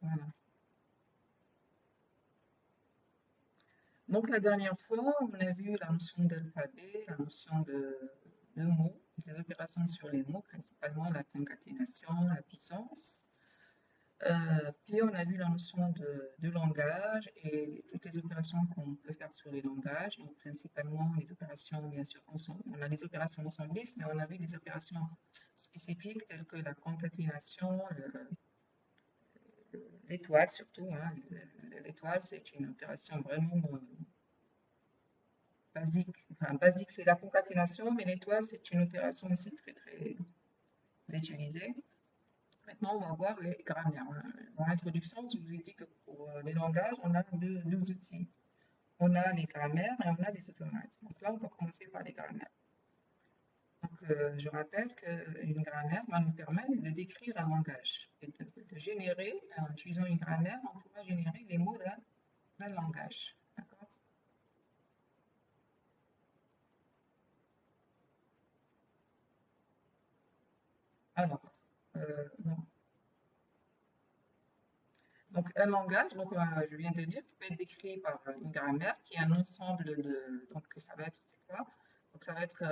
Voilà. Donc la dernière fois, on a vu la notion d'alphabet, la notion de mots, des opérations sur les mots, principalement la concaténation, la puissance. Puis on a vu la notion de langage et toutes les opérations qu'on peut faire sur les langages, donc principalement les opérations, bien sûr, on a les opérations ensemblistes, mais on a vu des opérations spécifiques telles que la concaténation, l'étoile surtout, hein. L'étoile, c'est une opération vraiment basique. Enfin, basique, c'est la concaténation, mais l'étoile, c'est une opération aussi très, très utilisée. Maintenant, on va voir les grammaires. Dans l'introduction, je vous ai dit que pour les langages, on a deux outils. On a les grammaires et on a les automates. Donc là, on va commencer par les grammaires. Donc, je rappelle qu'une grammaire va nous permettre de décrire un langage et de générer, en utilisant une grammaire, on pourra générer les mots d'un langage. D'accord? Alors, bon. Donc, un langage, donc, je viens de dire, qui peut être décrit par une grammaire, qui est un ensemble de. Donc, ça va être, c'est quoi? Donc, ça va être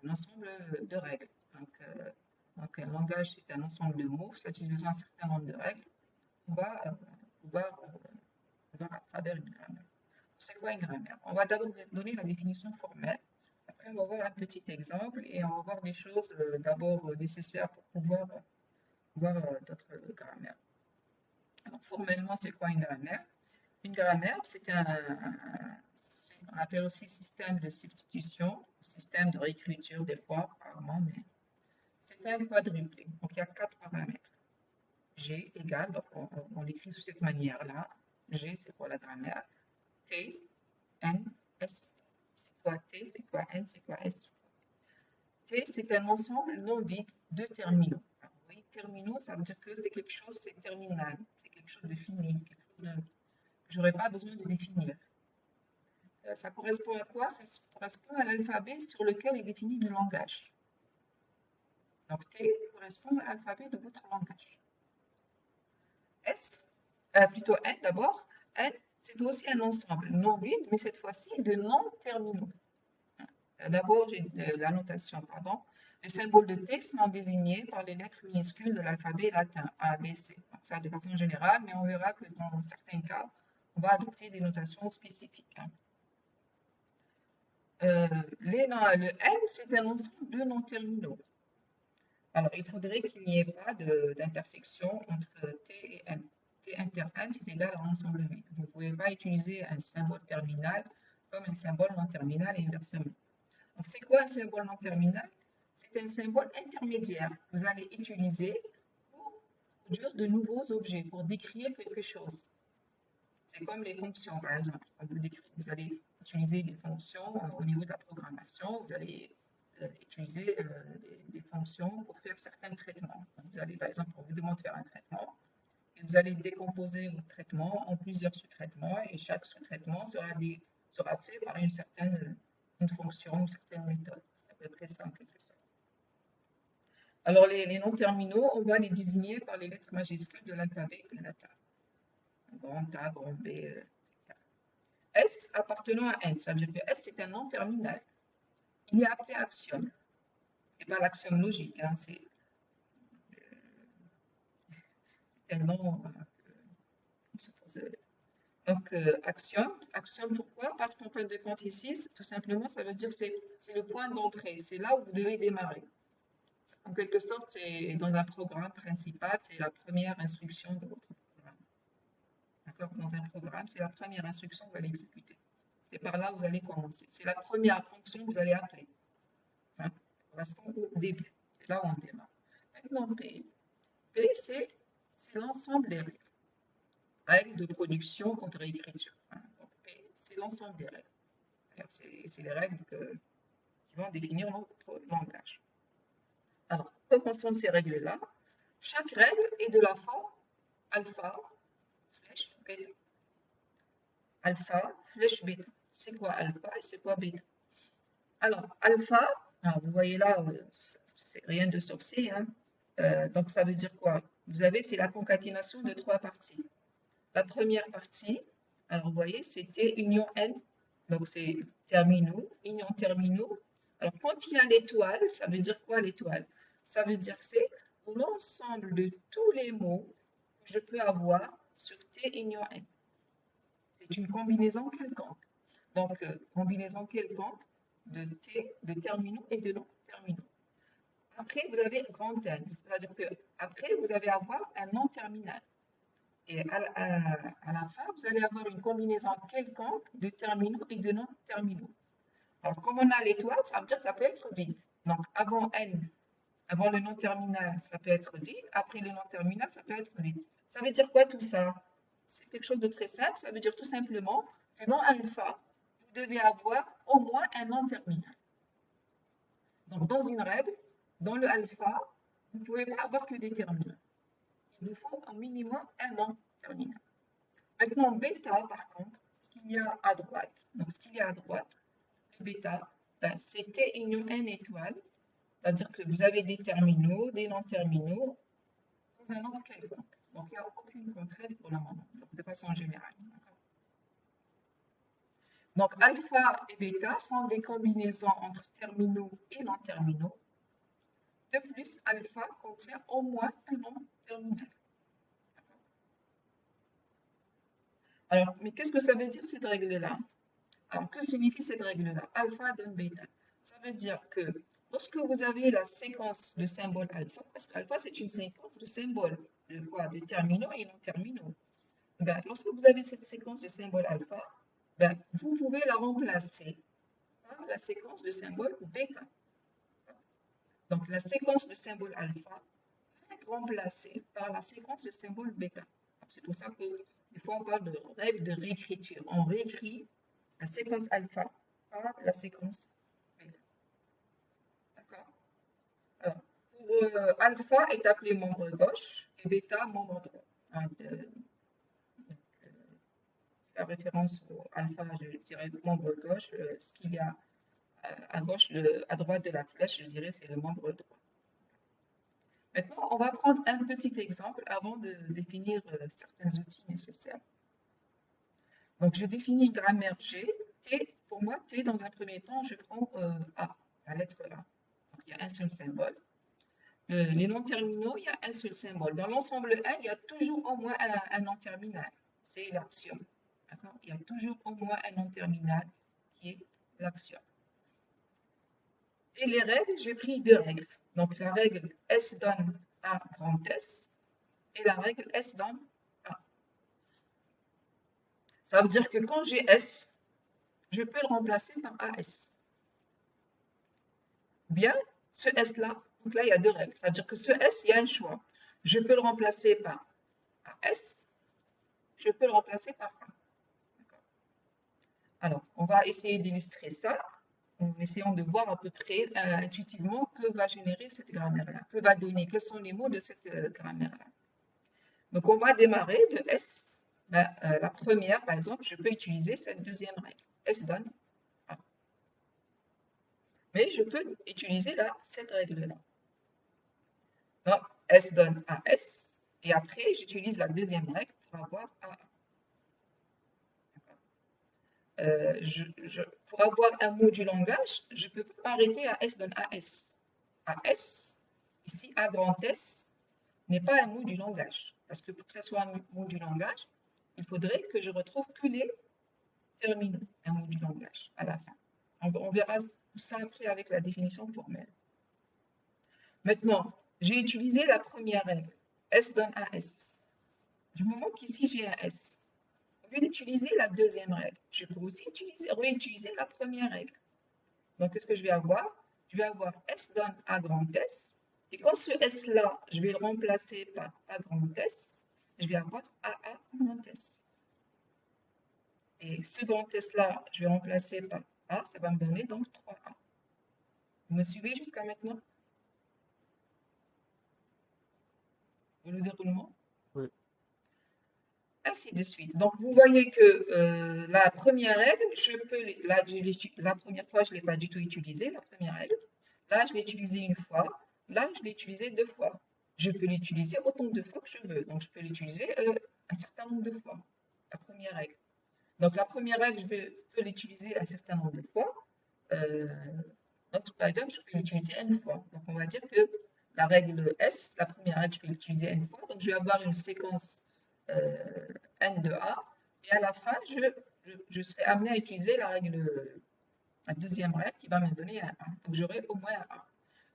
un ensemble de règles. Donc, un langage, c'est un ensemble de mots satisfaisant un certain nombre de règles. On va pouvoir voir à travers une grammaire. C'est quoi une grammaire? On va d'abord donner la définition formelle. Après, on va voir un petit exemple et on va voir des choses d'abord nécessaires pour pouvoir voir d'autres grammaires. Alors, formellement, c'est quoi une grammaire? Une grammaire, on appelle aussi système de substitution, système de réécriture des fois, rarement, mais c'est un quadruplé. Donc il y a quatre paramètres. G égale, donc on l'écrit sous cette manière-là. G, c'est quoi la grammaire? T, N, S. C'est quoi T, c'est quoi N, c'est quoi S? T, c'est un ensemble non vide de terminaux. Alors, oui, terminaux, ça veut dire que c'est quelque chose, c'est terminal, c'est quelque chose de fini, quelque chose que j'aurais pas besoin de définir. Ça correspond à quoi? Ça correspond à l'alphabet sur lequel est défini le langage. Donc T correspond à l'alphabet de votre langage. S, plutôt N d'abord. N, c'est aussi un ensemble non vide, mais cette fois-ci de non terminaux. D'abord, j'ai la notation, pardon. Les symboles de texte sont désignés par les lettres minuscules de l'alphabet latin, A, B, C. Donc, ça de façon générale, mais on verra que dans certains cas, on va adopter des notations spécifiques. Le N, c'est un ensemble de non terminaux. Alors, il faudrait qu'il n'y ait pas d'intersection entre T et N. T inter N, c'est égal à l'ensemble vide. Vous ne pouvez pas utiliser un symbole terminal comme un symbole non terminal et inversement. Donc, c'est quoi un symbole non terminal? C'est un symbole intermédiaire que vous allez utiliser pour produire de nouveaux objets, pour décrire quelque chose. C'est comme les fonctions, par exemple. Quand vous allez utiliser des fonctions au niveau de la programmation, vous allez utiliser des fonctions pour faire certains traitements. Donc, vous allez, par exemple, on vous demande de faire un traitement, et vous allez décomposer votre traitement en plusieurs sous-traitements, et chaque sous-traitement sera fait par une fonction, une certaine méthode. C'est à peu près ça en quelque sorte. Alors, les noms terminaux, on va les désigner par les lettres majuscules de l'alphabet latin. Grand A, grand B, etc. S appartenant à N, ça veut dire que S c'est un nom terminal. Il est appelé axiome. C'est pas l'axiome logique, hein, c'est un nom. Donc, axiome pourquoi? Parce qu'en fin de compte ici, tout simplement, ça veut dire que c'est le point d'entrée, c'est là où vous devez démarrer. En quelque sorte, c'est dans un programme principal, c'est la première instruction de votre programme. D'accord? Dans un programme, c'est la première instruction que vous allez exécuter. C'est par là que vous allez commencer. C'est la première fonction que vous allez appeler. Ça correspond au début. C'est là où on démarre. Maintenant, P. P, c'est l'ensemble des règles. Règles de production contre réécriture. Donc, P, c'est l'ensemble des règles. C'est les règles qui vont définir notre langage. Alors, comment sont ces règles-là? Chaque règle est de la forme alpha, flèche, bêta. Alpha, flèche, bêta. C'est quoi alpha et c'est quoi bêta? Alors, alpha, vous voyez là, c'est rien de sorcier, hein. Donc, ça veut dire quoi? vous avez, c'est la concaténation de 3 parties. La première partie, alors vous voyez, c'était union N, donc c'est terminaux, union terminaux. Alors quand il y a l'étoile, ça veut dire quoi l'étoile? Ça veut dire que c'est l'ensemble de tous les mots que je peux avoir sur T union N. C'est une combinaison quelconque. Donc, combinaison quelconque de T, de terminaux et de non-terminaux. Après, vous avez grand N, c'est-à-dire que après, vous allez avoir un non terminal. Et à la fin, vous allez avoir une combinaison quelconque de terminaux et de non-terminaux. Alors, comme on a l'étoile, ça veut dire que ça peut être vide. Donc, avant N, avant le non-terminal, ça peut être vide. Après le non-terminal, ça peut être vide. Ça veut dire quoi tout ça? C'est quelque chose de très simple. Ça veut dire tout simplement que dans alpha, vous devez avoir au moins un non-terminal. Donc, dans une règle, dans le alpha, vous ne pouvez pas avoir que des terminaux. Il vous faut au minimum un non-terminal. Maintenant, bêta, par contre, ce qu'il y a à droite, donc ce qu'il y a à droite, le bêta, ben, c'était union n étoile, c'est-à-dire que vous avez des terminaux, des non-terminaux, dans un ordre quelconque. Donc, il n'y a aucune contrainte pour le moment, donc, de façon générale. Donc, alpha et bêta sont des combinaisons entre terminaux et non-terminaux. De plus, alpha contient au moins un non-terminal. Alors, mais qu'est-ce que ça veut dire cette règle-là? Alors, que signifie cette règle-là? Alpha donne bêta. Ça veut dire que lorsque vous avez la séquence de symboles alpha, parce qu'alpha c'est une séquence de symboles, de quoi? De terminaux et non terminaux. Ben, lorsque vous avez cette séquence de symboles alpha, ben, vous pouvez la remplacer par la séquence de symboles bêta. Donc, la séquence de symboles alpha peut être remplacée par la séquence de symboles bêta. C'est pour ça que des fois on parle de règle de réécriture. On réécrit la séquence alpha par la séquence bêta. D'accord? Alors, pour alpha est appelé membre gauche et bêta membre droit. Faire référence au alpha, je dirais membre gauche, ce qu'il y a à gauche, à droite de la flèche, je dirais c'est le membre droit. Maintenant, on va prendre un petit exemple avant de définir certains outils nécessaires. Donc, je définis une grammaire G. T, pour moi, T, dans un premier temps, je prends A, la lettre A. Donc, il y a un seul symbole. Les non-terminaux, il y a un seul symbole. Dans l'ensemble 1, il y a toujours au moins un non-terminal. C'est l'axiome. Il y a toujours au moins un non-terminal qui est l'axiome. Et les règles, j'ai pris 2 règles. Donc, la règle S donne A grand S et la règle S donne A. Ça veut dire que quand j'ai S, je peux le remplacer par AS. Bien, ce S-là, donc là, il y a 2 règles. Ça veut dire que ce S, il y a un choix. Je peux le remplacer par AS, je peux le remplacer par A. Alors, on va essayer d'illustrer ça en essayant de voir à peu près intuitivement que va générer cette grammaire-là, que va donner, quels sont les mots de cette grammaire-là. Donc, on va démarrer de S. Ben, la première, par exemple, je peux utiliser cette deuxième règle. S donne A. Mais je peux utiliser cette règle-là. Donc, S donne AS. Et après, j'utilise la deuxième règle pour avoir AA. Pour avoir un mot du langage, je ne peux pas arrêter à S donne AS. AS, ici, A grand S, n'est pas un mot du langage. Parce que pour que ce soit un mot du langage, il faudrait que je retrouve que les terminaux, un mot du langage, à la fin. On verra tout ça après avec la définition formelle. Maintenant, j'ai utilisé la première règle. S donne AS. Du moment qu'ici j'ai un S, au lieu d'utiliser la deuxième règle, je peux aussi réutiliser la première règle. Donc, qu'est-ce que je vais avoir? Je vais avoir S donne A grand S. Et quand ce S-là, je vais le remplacer par A grand S, je vais avoir AA grand S. Et ce grand S-là, je vais remplacer par A, ça va me donner donc 3A. Vous me suivez jusqu'à maintenant? Pour le déroulement? Oui. Ainsi de suite. Donc, vous voyez que la première règle, la première fois, je ne l'ai pas du tout utilisée, la première règle. Là, je l'ai utilisée une fois. Là, je l'ai utilisée 2 fois. je peux l'utiliser autant de fois que je veux. Donc, je peux l'utiliser un certain nombre de fois, la première règle. Donc, la première règle, peux l'utiliser un certain nombre de fois. Euh, donc, par exemple, je peux l'utiliser n fois. Donc, on va dire que la règle S, la première règle, je peux l'utiliser n fois. Donc, je vais avoir une séquence n de A. Et à la fin, je serai amené à utiliser la deuxième règle qui va me donner un A. Donc, j'aurai au moins un A.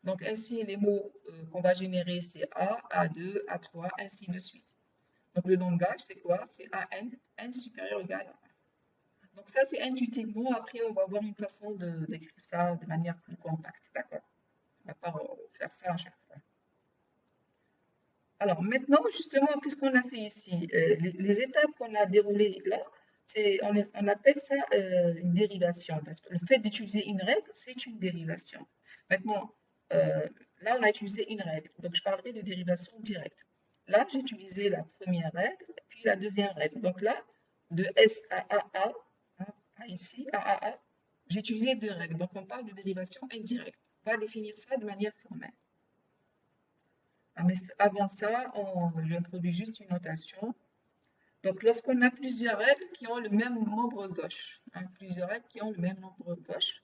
Donc, ainsi, les mots qu'on va générer, c'est A, A2, A3, ainsi de suite. Donc, le langage, c'est quoi? C'est AN, N supérieur ou égal à 1. Donc, ça, c'est intuitivement. Après, on va avoir une façon d'écrire ça de manière plus compacte. D'accord? On ne va pas faire ça à chaque fois. Alors, maintenant, justement, qu'est-ce qu'on a fait ici? Les étapes qu'on a déroulées là, on appelle ça une dérivation, parce que le fait d'utiliser une règle, c'est une dérivation. Maintenant, là, on a utilisé une règle, donc je parlerai de dérivation directe. Là, j'ai utilisé la première règle, puis la deuxième règle. Donc là, de S à AA, hein, à ici, à AA, j'ai utilisé deux règles. Donc, on parle de dérivation indirecte. On va définir ça de manière formelle. Ah, mais avant ça, j'introduis juste une notation. Donc, lorsqu'on a plusieurs règles qui ont le même membre gauche, hein, plusieurs règles qui ont le même membre gauche,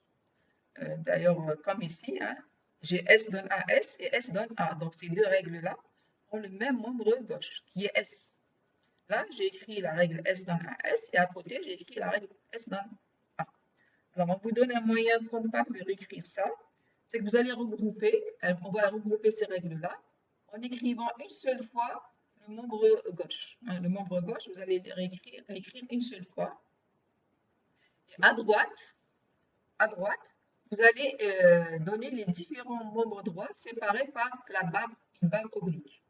d'ailleurs, comme ici, hein, j'ai S donne à S et S donne A. Donc, ces deux règles-là ont le même membre gauche, qui est S. Là, j'ai écrit la règle S donne à S et à côté, j'ai écrit la règle S donne A. Alors, on vous donne un moyen compact de réécrire ça. C'est que vous allez regrouper, on va regrouper ces règles-là en écrivant une seule fois le membre gauche. Hein, le membre gauche, vous allez l'écrire une seule fois. Et à droite, vous allez donner les différents membres droits séparés par une barre oblique.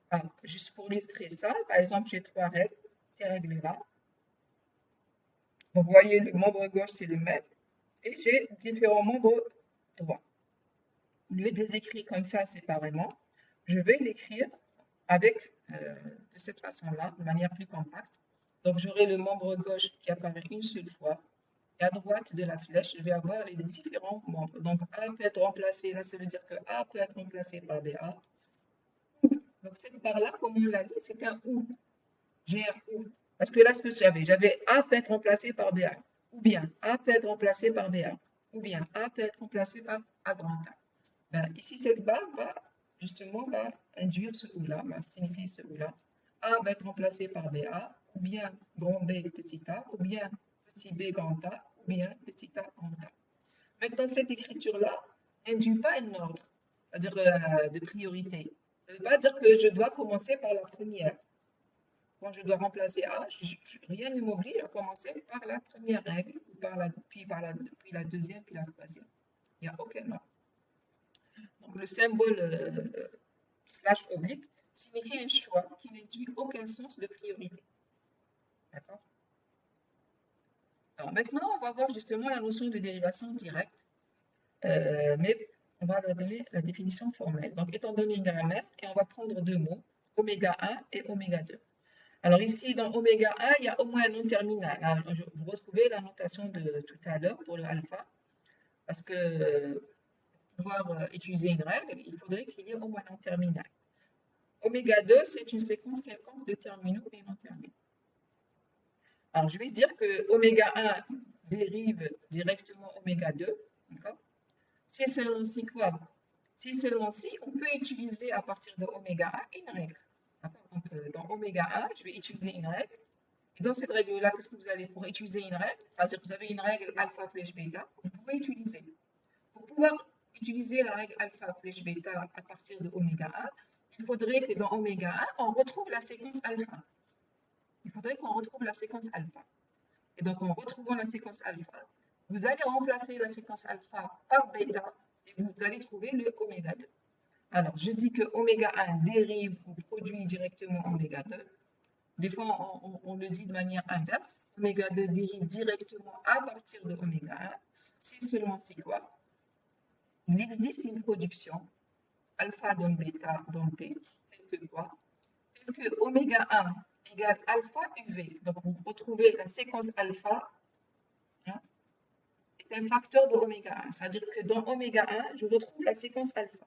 Alors, juste pour illustrer ça, par exemple, j'ai trois règles, ces règles-là. Vous voyez, le membre gauche, c'est le même. Et j'ai différents membres droits. Au lieu de les écrire comme ça séparément, je vais l'écrire avec de cette façon-là, de manière plus compacte. Donc, j'aurai le membre gauche qui apparaît une seule fois. Et à droite de la flèche, je vais avoir les différents membres. Donc, A peut être remplacé, là, ça veut dire que A peut être remplacé par BA. Donc, cette barre-là, comme on l'a dit, c'est un OU. J'ai un OU. Parce que là, ce que j'avais A peut être remplacé par BA. Ou bien A peut être remplacé par BA. Ou bien A peut être remplacé par A grand A. Ben, ici, cette barre va justement induire ce OU-là, va signifier ce OU-là. A va être remplacé par BA, ou bien grand B petit a, ou bien petit b grand A, ou bien petit a grand A. Maintenant, cette écriture-là n'induit pas un ordre, c'est-à-dire de priorité. Ça ne veut pas dire que je dois commencer par la première. Quand je dois remplacer A, rien ne m'oblige à commencer par la première règle, puis la deuxième, puis la troisième. Il n'y a aucun ordre. Donc, le symbole slash oblique signifie un choix qui n'induit aucun sens de priorité. D'accord? Alors maintenant, on va voir justement la notion de dérivation directe, mais on va donner la définition formelle. Donc, étant donné une grammaire, et on va prendre deux mots, oméga 1 et oméga 2. Alors ici, dans oméga 1, il y a au moins un nom terminal. Alors, vous retrouvez la notation de tout à l'heure pour le alpha, parce que pour pouvoir utiliser une règle, il faudrait qu'il y ait au moins un nom terminal. Oméga 2, c'est une séquence quelconque de terminaux et non terminaux. Alors, je vais dire que oméga 1 dérive directement oméga 2. Si seulement si quoi? Si seulement si, on peut utiliser à partir de oméga 1 une règle. Donc, dans oméga 1, je vais utiliser une règle. Et dans cette règle-là, qu'est-ce que vous allez pour utiliser une règle? C'est-à-dire que vous avez une règle alpha flèche bêta, vous pouvez utiliser. Pour pouvoir utiliser la règle alpha flèche bêta à partir de oméga 1, il faudrait que dans oméga 1, on retrouve la séquence alpha. Il faudrait qu'on retrouve la séquence alpha. Et donc, en retrouvant la séquence alpha, vous allez remplacer la séquence alpha par bêta et vous allez trouver le oméga 2. Alors, je dis que oméga 1 dérive ou produit directement oméga 2. Des fois, on le dit de manière inverse. Oméga 2 dérive directement à partir de oméga 1. Si seulement si quoi? Il existe une production alpha donne bêta donne P, tel que quoi? Tel que oméga 1 égale alpha UV. Donc, vous retrouvez la séquence alpha, hein, est un facteur de oméga 1. C'est-à-dire que dans oméga 1, je retrouve la séquence alpha.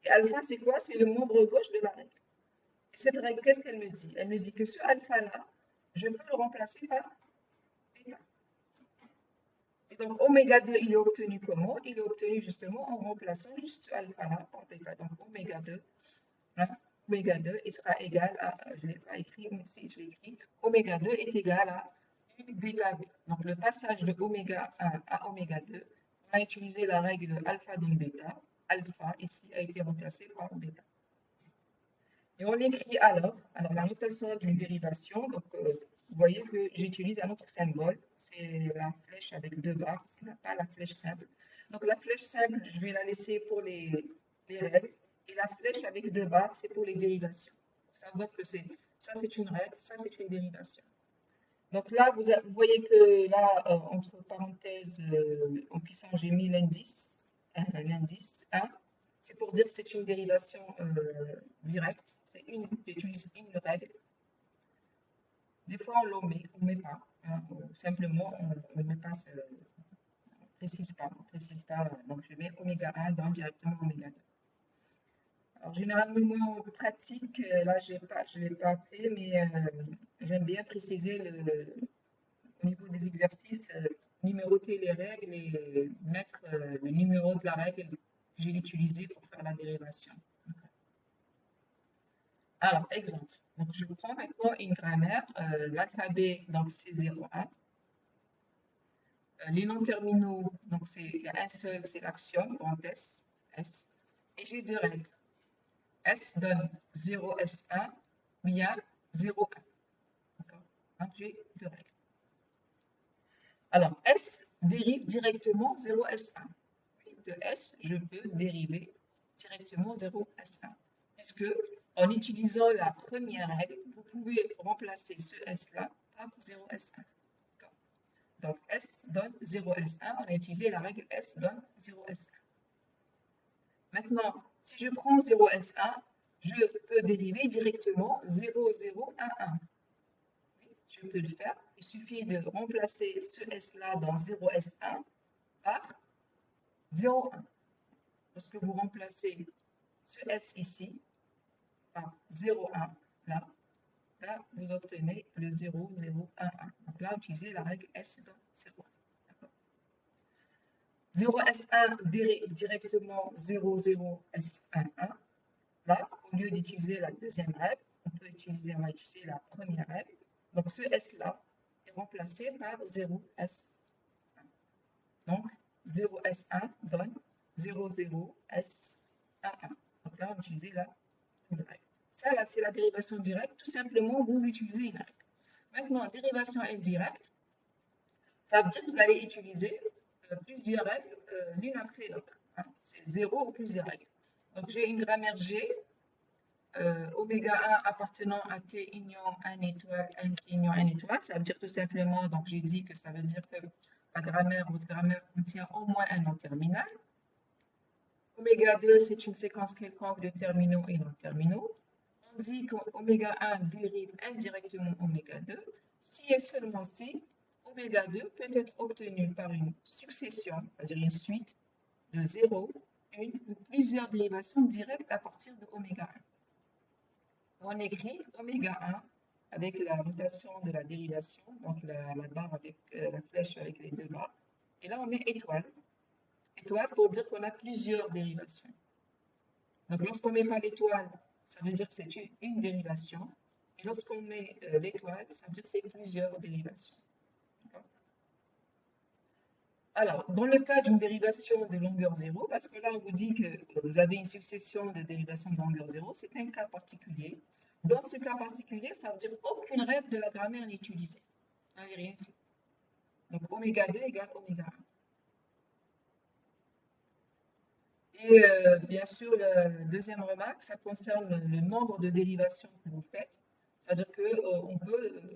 Et alpha, c'est quoi? C'est le membre gauche de la règle. Et cette règle, qu'est-ce qu'elle me dit? Elle me dit que ce alpha-là, je peux le remplacer par bêta. Et donc, oméga 2, il est obtenu comment? Il est obtenu justement en remplaçant juste alpha-là par bêta. Donc, oméga 2, hein, oméga 2, il sera égal à, je ne l'ai pas écrit, mais si je l'ai écrit, oméga 2 est égal à U bêta B. Donc, le passage de oméga 1 à oméga 2, on a utilisé la règle alpha donne bêta. Alpha, ici, a été remplacé par bêta. Et on écrit alors la notation d'une dérivation. Donc, vous voyez que j'utilise un autre symbole. C'est la flèche avec deux barres, ce n'est pas la flèche simple. Donc, la flèche simple, je vais la laisser pour les règles. Et la flèche avec deux barres, c'est pour les dérivations. Pour savoir que ça, c'est une règle, ça, c'est une dérivation. Donc là, vous voyez que là, entre parenthèses, en puissant, j'ai mis l'indice 1. C'est pour dire que c'est une dérivation directe. J'utilise une règle. Des fois, on ne met pas. Hein, simplement, on ne met pas, on précise pas. On précise pas. Donc, je mets oméga 1 dans directement oméga 2. Alors, généralement, en pratique, là, je ne l'ai pas fait, mais j'aime bien préciser au niveau des exercices, numéroter les règles et mettre le numéro de la règle que j'ai utilisé pour faire la dérivation. Alors, exemple. Donc, je prends maintenant une grammaire. L'alphabet, donc, c'est 0,1. Les noms terminaux, donc, il y a un seul, c'est l'axiome, grand S, S. Et j'ai deux règles. S donne 0S1, bien 0,1. Donc, j'ai deux règles. Alors, S dérive directement 0S1. De S, je peux dériver directement 0S1. Puisque, en utilisant la première règle, vous pouvez remplacer ce S-là par 0S1. Donc, S donne 0S1. On a utilisé la règle S donne 0S1. Maintenant, si je prends 0S1, je peux dériver directement 0,011. Je peux le faire. Il suffit de remplacer ce S-là dans 0S1 par 0,1. Lorsque vous remplacez ce S ici par 0,1, là, vous obtenez le 0,011. Donc là, utilisez la règle S dans 0,1. 0S1 dérive directement 0,0S11. Là, au lieu d'utiliser la deuxième règle, on va utiliser la première règle. Donc, ce S-là est remplacé par 0S1. Donc, 0S1 donne 0,0S11. Donc là, on utilise la première règle. Ça, là, c'est la dérivation directe. Tout simplement, vous utilisez une règle. Maintenant, dérivation indirecte, ça veut dire que vous allez utiliser plusieurs règles l'une après l'autre. Hein. C'est 0 ou plusieurs règles. Donc, j'ai une grammaire G, oméga 1 appartenant à T union 1 étoile, N union 1 étoile. Ça veut dire tout simplement, donc j'ai dit que ça veut dire que votre grammaire contient au moins un nom terminal. Oméga 2, c'est une séquence quelconque de terminaux et non terminaux. On dit qu'oméga 1 dérive indirectement oméga 2, si et seulement si oméga 2 peut être obtenu par une succession, c'est-à-dire une suite de 0, une ou plusieurs dérivations directes à partir de oméga 1. On écrit oméga 1 avec la notation de la dérivation, donc la barre avec la flèche avec les deux barres. Et là, on met étoile. Étoile pour dire qu'on a plusieurs dérivations. Donc, lorsqu'on met pas l'étoile, ça veut dire que c'est une dérivation. Et lorsqu'on met l'étoile, ça veut dire que c'est plusieurs dérivations. Alors, dans le cas d'une dérivation de longueur 0, parce que là, on vous dit que vous avez une succession de dérivations de longueur 0, c'est un cas particulier. Dans ce cas particulier, ça veut dire qu'aucune règle de la grammaire n'est utilisée. Il n'y a rien fait. Donc, oméga 2 égale oméga 1. Et bien sûr, la deuxième remarque, ça concerne le nombre de dérivations que vous faites. C'est-à-dire que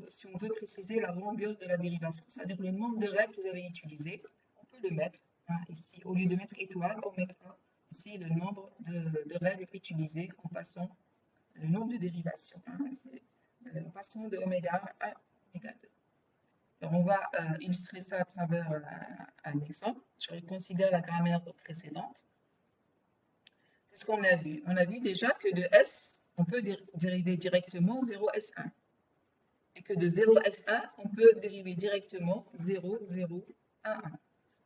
si on veut préciser la longueur de la dérivation, c'est-à-dire le nombre de règles que vous avez utilisées, on peut le mettre ici. Au lieu de mettre étoile, on mettra ici le nombre de règles utilisées en passant le nombre de dérivations, en passant de oméga 1 à oméga 2. Alors, on va illustrer ça à travers un exemple. Je reconsidère la grammaire précédente. qu'est-ce qu'on a vu? On a vu déjà que de S, on peut dériver directement 0S1. Et que de 0S1, on peut dériver directement 0, 0, 1, 1.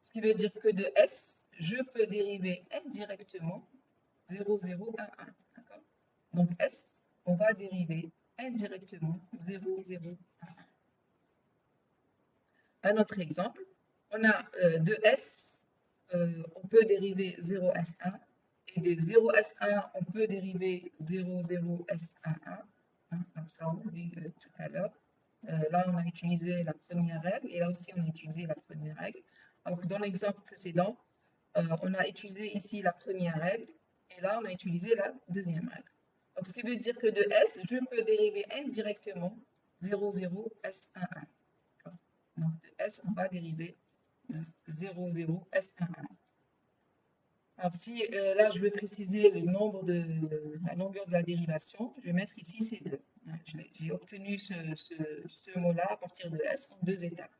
Ce qui veut dire que de S, je peux dériver indirectement 0, 0, 1, 1. Donc S, on va dériver indirectement 0, 0, 1, 1. Un autre exemple, on a de S, on peut dériver 0S1. Et de 0S1, on peut dériver 0, 0, S11. Donc ça, on l'a vu tout à l'heure. Là, on a utilisé la première règle et là aussi, on a utilisé la première règle. Alors que dans l'exemple précédent, on a utilisé ici la première règle et là, on a utilisé la deuxième règle. Donc, ce qui veut dire que de S, je peux dériver indirectement 0, 0, S11. Donc, de S, on va dériver 0, 0, S11. Alors, si là, je veux préciser le nombre de la longueur de la dérivation, je vais mettre ici C2. J'ai obtenu ce mot-là à partir de S en deux étapes.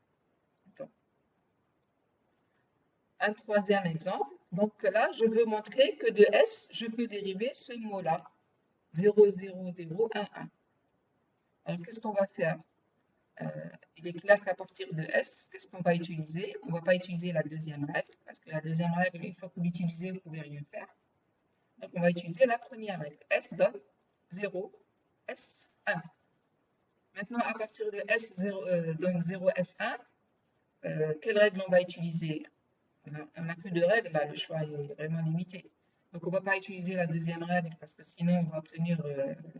Donc, un troisième exemple. Donc là, je veux montrer que de S, je peux dériver ce mot-là, 0, 0, 0, 1, 1. Alors, qu'est-ce qu'on va faire? Il est clair qu'à partir de S, qu'est-ce qu'on va utiliser? On ne va pas utiliser la deuxième règle, parce que la deuxième règle, une fois que vous l'utilisez, vous ne pouvez rien faire. Donc, on va utiliser la première règle. S donne 0, S, 1. Maintenant, à partir de S0, donc 0, S1, quelle règle on va utiliser? On n'a que deux règles, là, le choix est vraiment limité. Donc, on ne va pas utiliser la deuxième règle parce que sinon, on va obtenir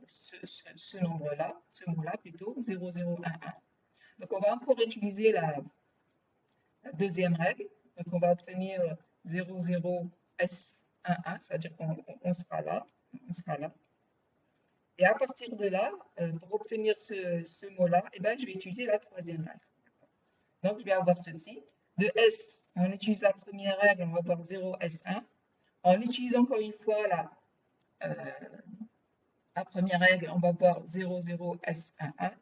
ce nombre-là, ce mot-là plutôt, 0, 0, 1, 1. Donc, on va encore utiliser la deuxième règle. Donc, on va obtenir 0, 0, S, 1, 1, c'est-à-dire qu'on sera là. On sera là. Et à partir de là, pour obtenir ce mot-là, eh ben, je vais utiliser la troisième règle. Donc, je vais avoir ceci. De S, on utilise la première règle, on va avoir 0, S1. On utilise encore une fois la première règle, on va avoir 0, 0, S1, 1.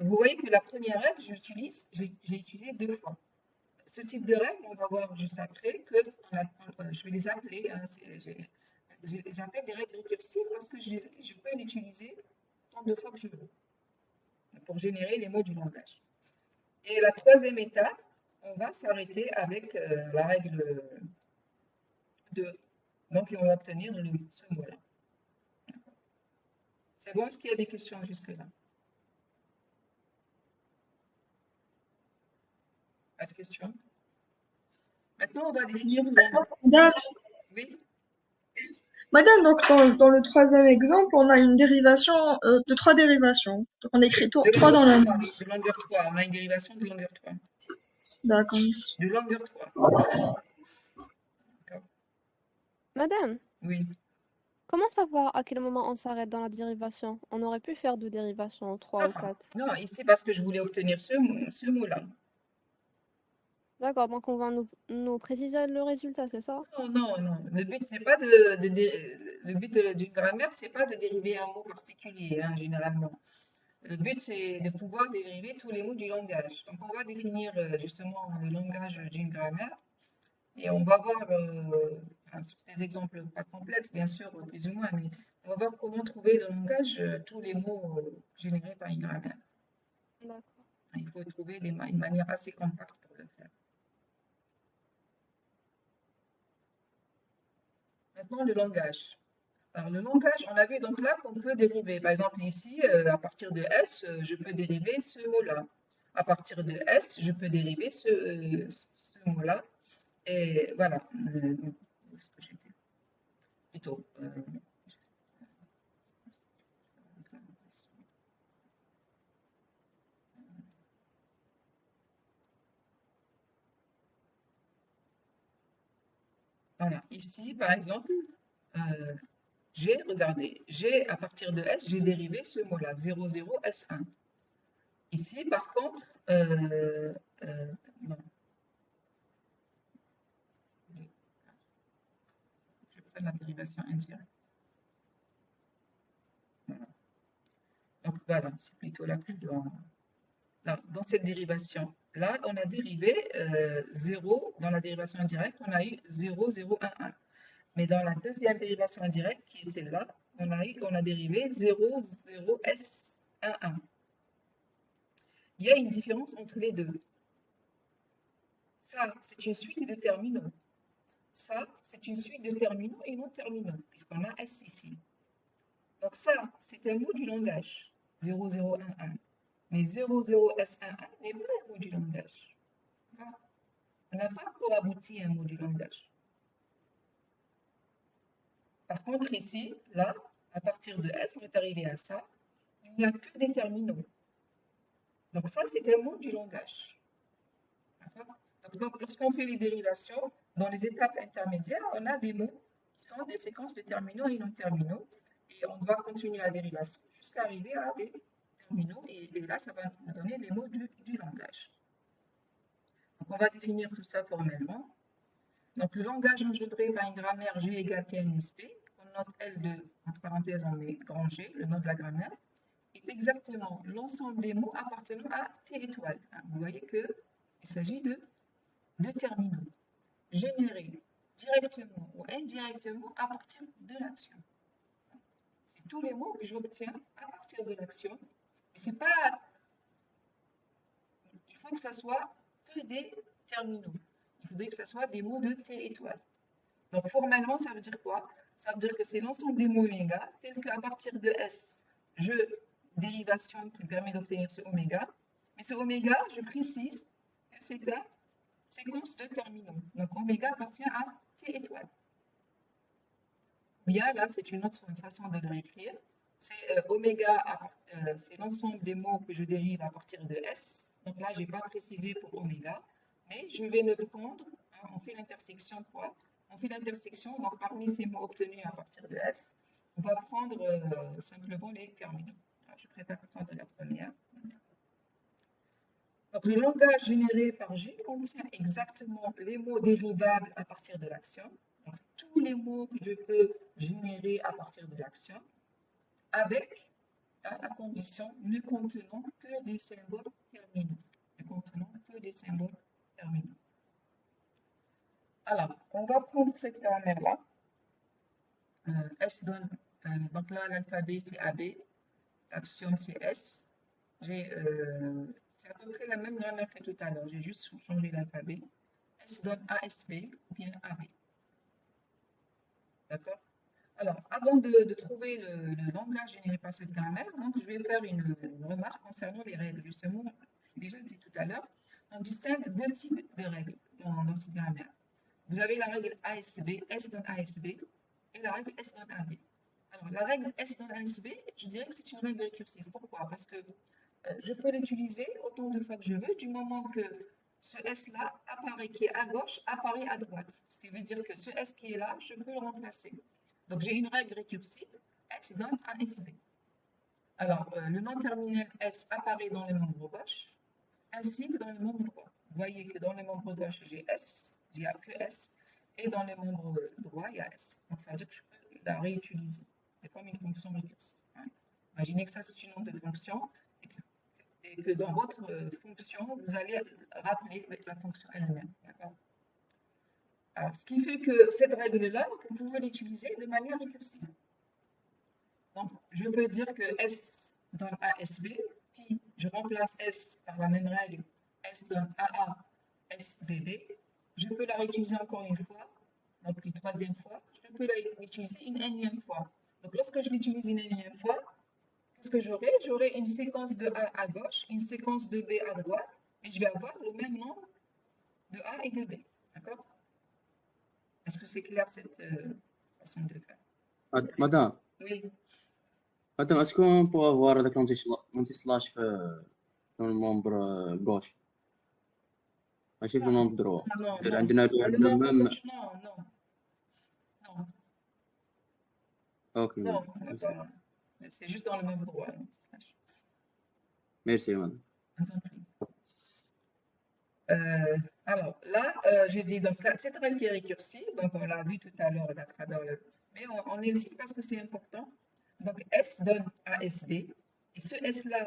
Vous voyez que la première règle, je l'ai utilisée deux fois. Ce type de règle, on va voir juste après que je vais les appeler, hein, je les appelle des règles récursives parce que je peux l'utiliser tant de fois que je veux pour générer les mots du langage. Et la troisième étape, on va s'arrêter avec la règle 2. Donc, on va obtenir ce mot-là. C'est bon? Est-ce qu'il y a des questions jusque-là? Pas de questions? Maintenant, on va définir le langage. Oui? Madame, donc dans le troisième exemple, on a une dérivation de trois dérivations. Donc on écrit De 3 dans longueur 3. l'indice. De longueur 3. On a une dérivation de longueur 3. D'accord. De longueur 3. Madame, Oui. comment savoir à quel moment on s'arrête dans la dérivation? On aurait pu faire deux dérivations, 3 ou 4. Non, ici, parce que je voulais obtenir ce mot-là. D'accord, donc on va nous préciser le résultat, c'est ça? Non, non, non. Le but, c'est pas le but d'une grammaire, c'est pas de dériver un mot particulier, hein, généralement. Le but, c'est de pouvoir dériver tous les mots du langage. Donc, on va définir justement le langage d'une grammaire et on va voir, sur des exemples pas complexes, bien sûr, plus ou moins, mais on va voir comment trouver le langage, tous les mots générés par une grammaire. D'accord. Il faut trouver une manière assez compacte pour le faire. Maintenant, le langage. Alors, le langage, on a vu donc là qu'on peut dériver. Par exemple, ici, à partir de S, je peux dériver ce mot-là. À partir de S, je peux dériver ce mot-là. Et voilà. Où est-ce que j'étais? Plutôt. Voilà. Ici, par exemple, regardez, à partir de S, j'ai dérivé ce mot-là, 0, 0, S1. Ici, par contre, non. Je prends la dérivation indirecte. Voilà. Donc voilà, c'est plutôt la plus dans cette dérivation. Là, on a dérivé 0, dans la dérivation indirecte, on a eu 0, 0, 1, 1. Mais dans la deuxième dérivation indirecte, qui est celle-là, on a dérivé 0, 0, S, 1, 1. Il y a une différence entre les deux. Ça, c'est une suite de terminaux. Ça, c'est une suite de terminaux et non terminaux, puisqu'on a S ici. Donc ça, c'est un mot du langage, 0011. Mais 00S11 n'est pas un mot du langage. On n'a pas encore abouti à un mot du langage. Par contre, ici, là, à partir de S, on est arrivé à ça, il n'y a que des terminaux. Donc ça, c'est un mot du langage. Donc lorsqu'on fait les dérivations, dans les étapes intermédiaires, on a des mots qui sont des séquences de terminaux et non terminaux. Et on va continuer la dérivation jusqu'à arriver à des terminaux. Et là, ça va nous donner les mots du langage. Donc on va définir tout ça formellement. Donc le langage engendré par une grammaire G égale TNSP, on note L2, entre parenthèses on met grand G, le nom de la grammaire, est exactement l'ensemble des mots appartenant à T étoile. Vous voyez qu'il s'agit de terminaux générés directement ou indirectement à partir de l'action. C'est tous les mots que j'obtiens à partir de l'action. C'est pas. Il faut que ça soit que des terminaux. Il faudrait que ça soit des mots de T étoile. Donc formellement, ça veut dire quoi? Ça veut dire que c'est l'ensemble des mots oméga, tel qu'à partir de S, je dérivation qui me permet d'obtenir ce oméga. Mais ce oméga, je précise que c'est une séquence de terminaux. Donc oméga appartient à T étoile. Bien, là, c'est une autre façon de le réécrire. C'est oméga, c'est l'ensemble des mots que je dérive à partir de S. Donc là, je n'ai pas précisé pour oméga, mais je vais le prendre, hein, on fait l'intersection quoi? On fait l'intersection, donc parmi ces mots obtenus à partir de S, on va prendre simplement les terminaux. Alors, je préfère prendre la première. Donc le langage généré par G contient exactement les mots dérivables à partir de l'action. Donc tous les mots que je peux générer à partir de l'action, avec la condition ne contenant que des symboles terminaux. Ne contenant que des symboles terminaux. Alors, on va prendre cette grammaire-là. S donne, donc là, l'alphabet c'est AB, l'action c'est S. C'est à peu près la même grammaire que tout à l'heure, j'ai juste changé l'alphabet. S donne ASB ou bien AB. D'accord? Alors, avant de trouver le langage généré par cette grammaire, donc, je vais faire une remarque concernant les règles. Justement, déjà dit tout à l'heure, on distingue deux types de règles dans cette grammaire. Vous avez la règle ASB, S donne ASB, et la règle S donne AB. Alors, la règle S donne ASB, je dirais que c'est une règle récursive. Pourquoi? Parce que je peux l'utiliser autant de fois que je veux, du moment que ce S-là apparaît, qui est à gauche, apparaît à droite. Ce qui veut dire que ce S qui est là, je peux le remplacer. Donc j'ai une règle récursive, S donne ASB. Alors, le nom terminal S apparaît dans le membre gauche, ainsi que dans le membre droit. Vous voyez que dans le membre gauche, j'ai S, il n'y a que S, et dans le membre droit, il y a S. Donc ça veut dire que je peux la réutiliser. C'est comme une fonction récursive. Hein. Imaginez que ça, c'est une nom de fonction, et que dans votre fonction, vous allez rappeler la fonction elle-même. D'accord? Alors, ce qui fait que cette règle-là, vous pouvez l'utiliser de manière récursive. Donc, je peux dire que S donne ASB, puis je remplace S par la même règle, S donne AA, SDB. Je peux la réutiliser encore une fois, donc une troisième fois. Je peux l'utiliser une énième fois. Donc, lorsque je l'utilise une énième fois, qu'est-ce que j'aurai? J'aurai une séquence de A à gauche, une séquence de B à droite, et je vais avoir le même nombre de A et de B. D'accord? Est-ce que c'est clair cette façon de faire? Madame, Oui. madame, est-ce qu'on peut avoir l'anti-slash dans le membre gauche ماشي في المembre droit Non, دير non. عندنا Le le membre même gauche, non, non. Non, ok non, madame. d'accord. C'est juste dans le même droit. Merci madame. Alors là, j'ai dit, donc cette règle qui est récursive, donc on l'a vu tout à l'heure à travers le. Mais on est ici parce que c'est important. Donc S donne ASB, et ce S-là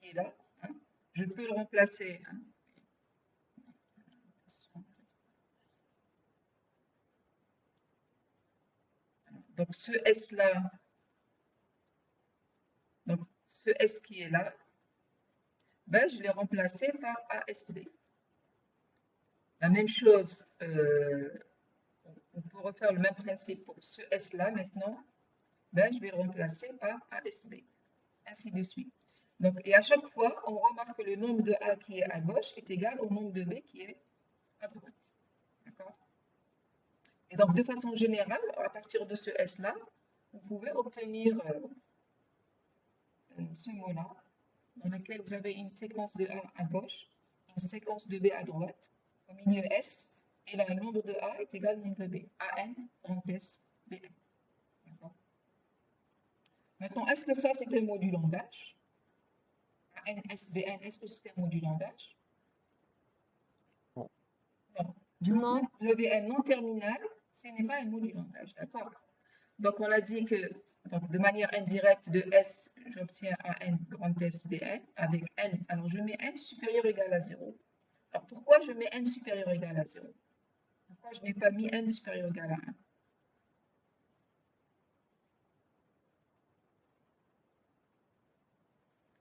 qui est là, hein, je peux le remplacer. Hein. Donc ce S-là, donc ce S qui est là, ben, je l'ai remplacé par ASB. La même chose, on peut refaire le même principe pour ce S-là maintenant, ben, je vais le remplacer par ASB, ainsi de suite. Donc, et à chaque fois, on remarque que le nombre de A qui est à gauche est égal au nombre de B qui est à droite. D'accord? Et donc, de façon générale, à partir de ce S-là, vous pouvez obtenir ce mot-là, dans lequel vous avez une séquence de A à gauche, une séquence de B à droite, au milieu S, et là, le nombre de A est égal au nombre de B. AN, parenthèse, BN. Maintenant, est-ce que ça, c'est un mot du langage? AN, SBN, est-ce que c'est un mot du langage? Non. Non. Du moment Non. que vous avez un nom terminal, ce n'est pas un mot du langage, d'accord? Donc, on a dit que donc, de manière indirecte, de S, j'obtiens AN, grand S, BN, avec N. Alors, je mets N supérieur ou égal à 0. Alors, pourquoi je mets N supérieur ou égal à 0? Pourquoi je n'ai pas mis N supérieur ou égal à 1?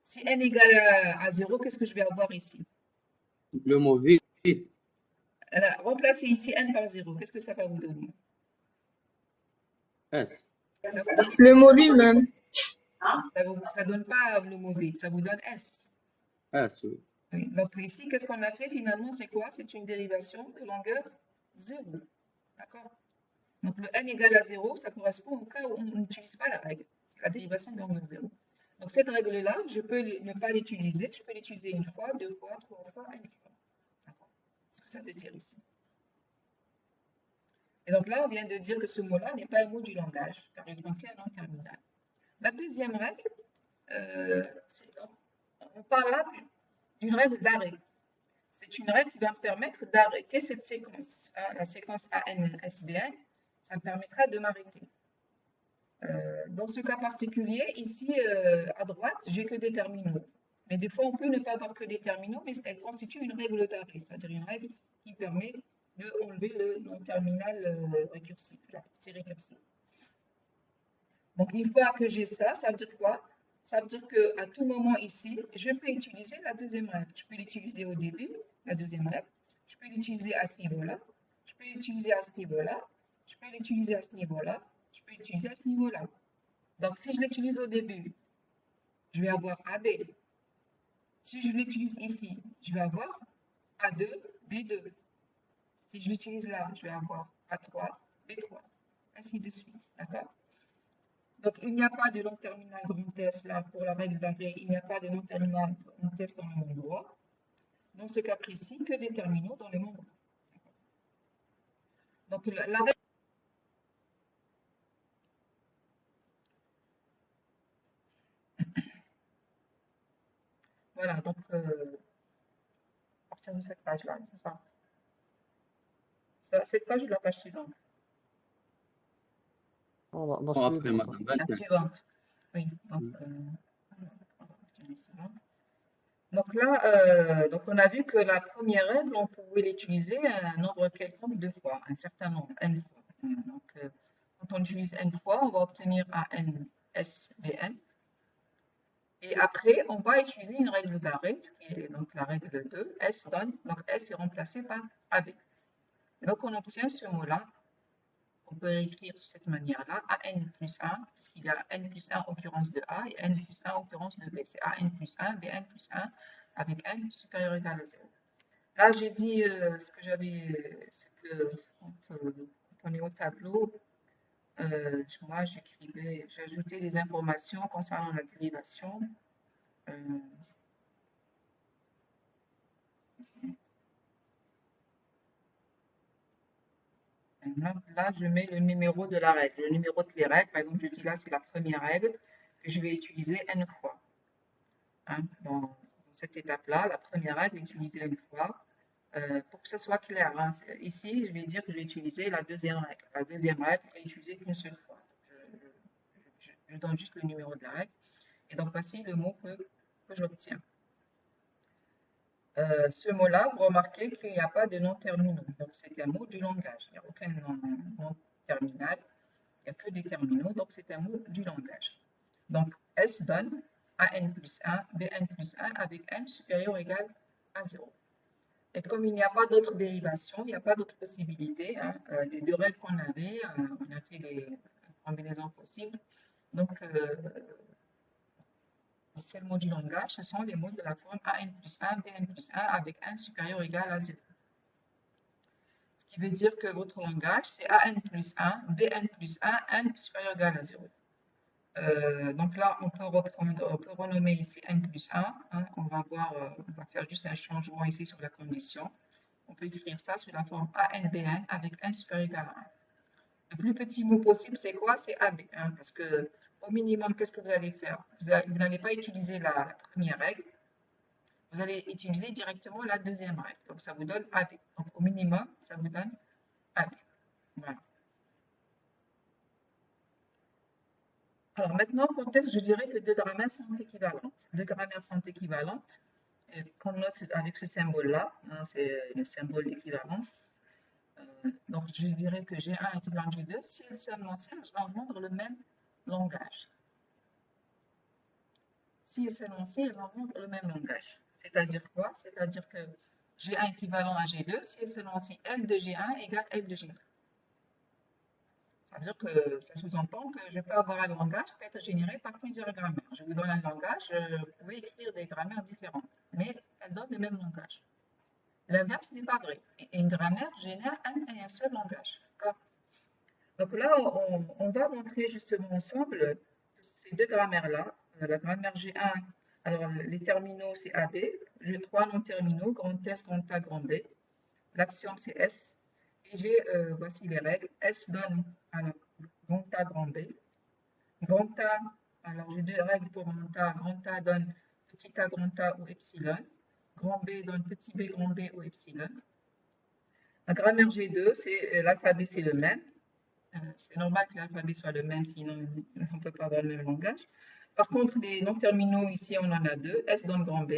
Si N égale à 0, qu'est-ce que je vais avoir ici? Le mot vide. Alors, remplacez ici N par 0. Qu'est-ce que ça va vous donner? S. Le mot lui-même. Ça ne donne pas le mot vide, ça vous donne S. S, oui. Oui. Donc ici, qu'est-ce qu'on a fait finalement? C'est quoi? C'est une dérivation de longueur 0. D'accord? Donc le n égale à 0, ça correspond au cas où on n'utilise pas la règle. C'est la dérivation de longueur 0. Donc cette règle-là, je peux ne pas l'utiliser. Je peux l'utiliser une fois, deux fois, trois fois, une fois. D'accord? C'est ce que ça veut dire ici. Et donc là, on vient de dire que ce mot-là n'est pas un mot du langage, car il contient un nom terminal. La deuxième règle, on parlera d'une règle d'arrêt. C'est une règle qui va me permettre d'arrêter cette séquence. Hein, la séquence AN-SBN, ça me permettra de m'arrêter. Dans ce cas particulier, ici, à droite, j'ai que des terminaux. Mais des fois, on peut ne pas avoir que des terminaux, mais elle constitue une règle d'arrêt, c'est-à-dire une règle qui permet d'enlever le non terminal récursif, la partie récursive. Donc, une fois que j'ai ça, ça veut dire quoi? Ça veut dire qu'à tout moment ici, je peux utiliser la deuxième règle. Je peux l'utiliser au début, la deuxième règle. Je peux l'utiliser à ce niveau-là. Je peux l'utiliser à ce niveau-là. Je peux l'utiliser à ce niveau-là. Je peux l'utiliser à ce niveau-là. Donc, si je l'utilise au début, je vais avoir AB. Si je l'utilise ici, je vais avoir A2, B2. Si je l'utilise là, je vais avoir A3, B3. Ainsi de suite. D'accord? Donc, il n'y a pas de long terminal grand S là pour la règle d'arrêt. Il n'y a pas de long terminal grand S dans le monde droit. Dans ce cas précis, que des terminaux dans le monde droit. Donc, la règle. Voilà, donc, à partir de cette page-là, c'est ça. Cette page ou la page suivante? Bon, après, madame, La suivante. Oui, donc, donc là, donc on a vu que la première règle, on pouvait l'utiliser un nombre quelconque de fois, un certain nombre, n fois. Donc, quand on utilise n fois, on va obtenir un n SBN. Et après, on va utiliser une règle d'arrêt, qui est donc la règle 2, S donne, donc S est remplacé par AB. Et donc on obtient ce mot-là. On peut l'écrire de cette manière-là, AN plus 1, puisqu'il y a N plus 1 occurrence de A et N plus 1 occurrence de B. C'est AN plus 1, BN plus 1, avec N supérieur ou égal à 0. Là, j'ai dit ce que j'avais, c'est que quand on est au tableau, moi, j'ajoutais des informations concernant la dérivation. Là, je mets le numéro de la règle. Le numéro de les règles, par exemple, je dis là, c'est la première règle que je vais utiliser n fois. Hein, dans cette étape-là, la première règle est utilisée une fois. Pour que ça soit clair, hein, ici, je vais dire que j'ai utilisé la deuxième règle. La deuxième règle est utilisée qu'une seule fois. Je donne juste le numéro de la règle. Et donc, voici le mot que j'obtiens. Ce mot-là, vous remarquez qu'il n'y a pas de nom terminaux. Donc, c'est un mot du langage. Il n'y a aucun nom terminal. Il n'y a que des terminaux, donc c'est un mot du langage. Donc, S donne AN plus 1, BN plus 1 avec N supérieur ou égal à 0. Et comme il n'y a pas d'autres dérivations, il n'y a pas d'autres possibilités, hein, les deux règles qu'on avait, on a fait les combinaisons possibles. Donc, les seuls mots du langage, ce sont les mots de la forme AN plus 1, BN plus 1 avec N supérieur ou égal à 0. Ce qui veut dire que votre langage, c'est AN plus 1, BN plus 1, N supérieur ou égal à 0. Donc là, on peut renommer ici N plus 1. Hein, on va faire juste un changement ici sur la condition. On peut écrire ça sous la forme ANBN avec N supérieur ou égal à 1. Le plus petit mot possible, c'est quoi? C'est AB. Hein, parce que au minimum, qu'est-ce que vous allez faire? Vous n'allez pas utiliser la première règle. Vous allez utiliser directement la deuxième règle. Donc, ça vous donne AB. Donc, au minimum, ça vous donne AB. Voilà. Alors, maintenant, quand est-ce que je dirais que deux grammaires sont équivalentes? Deux grammaires sont équivalentes. Qu'on note avec ce symbole-là. Hein, c'est le symbole d'équivalence. Donc, je dirais que G1 est équivalent à G2 si et seulement si elles rencontrent le même langage. Si et seulement si elles rencontrent le même langage. C'est-à-dire quoi? C'est-à-dire que G1 équivalent à G2 si et seulement si L de G1 égale L de G2. Ça veut dire que ça sous-entend que je peux avoir un langage qui peut être généré par plusieurs grammaires. Je vous donne un langage, vous pouvez écrire des grammaires différentes, mais elles donnent le même langage. L'inverse n'est pas vrai. Une grammaire génère un seul langage. Donc là, on va montrer justement ensemble ces deux grammaires-là. La grammaire G1, alors les terminaux c'est AB, G3 non-terminaux, grand S, grand A, grand B. L'axiome c'est S. Et voici les règles. S donne alors, grand A, grand B. Grand A, alors j'ai deux règles pour grand A donne petit a, grand A ou epsilon. Grand B donne petit b, grand B ou epsilon. La grammaire G2, l'alphabet c'est le même. C'est normal que l'alphabet soit le même, sinon on ne peut pas avoir le même langage. Par contre, les non-terminaux, ici, on en a deux. S donne grand B,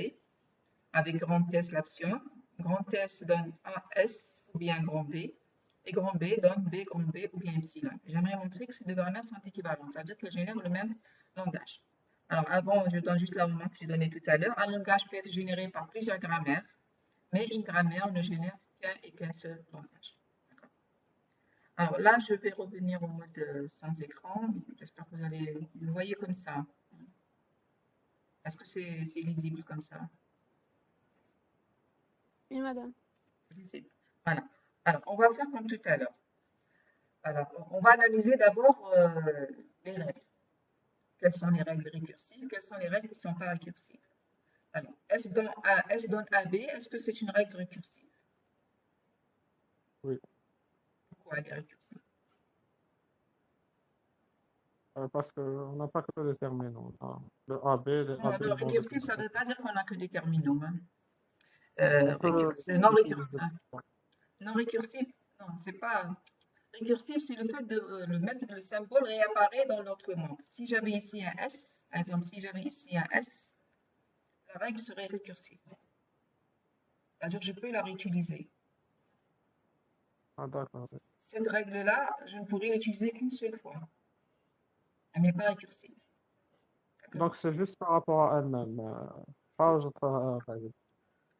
avec grand S l'axiome. Grand S donne AS ou bien grand B. Et grand B donne B, grand B ou bien epsilon. J'aimerais montrer que ces deux grammaires sont équivalentes, c'est-à-dire qu'elles génèrent le même langage. Alors, avant, je donne juste la remarque que j'ai donnée tout à l'heure. Un langage peut être généré par plusieurs grammaires, mais une grammaire ne génère qu'un et qu'un seul langage. Alors là, je vais revenir au mode sans écran. J'espère que vous le voyez comme ça. Est-ce que c'est lisible comme ça? Oui, madame. C'est lisible. Voilà. Alors, on va faire comme tout à l'heure. Alors, on va analyser d'abord les règles. Quelles sont les règles récursives? Quelles sont les règles qui ne sont pas récursives? Alors, S donne AB, est-ce que c'est une règle récursive? Oui. Pourquoi elle est récursive? Parce qu'on n'a pas que des terminaux. Le AB, le Non, AB non, vont récursif, ça ne veut pas dire qu'on n'a que des terminaux. Hein. C'est Non récursif. Non récursif, non, c'est pas. Récursif, c'est le fait de le symbole réapparaît dans l'autre membre. Si j'avais ici un S, par exemple, si j'avais ici un S, la règle serait récursive. C'est-à-dire que je peux la réutiliser. Ah, d'accord. Cette règle-là, je ne pourrais l'utiliser qu'une seule fois. Elle n'est pas récursive. Donc, c'est juste par rapport à elle-même, pas aux autres règles.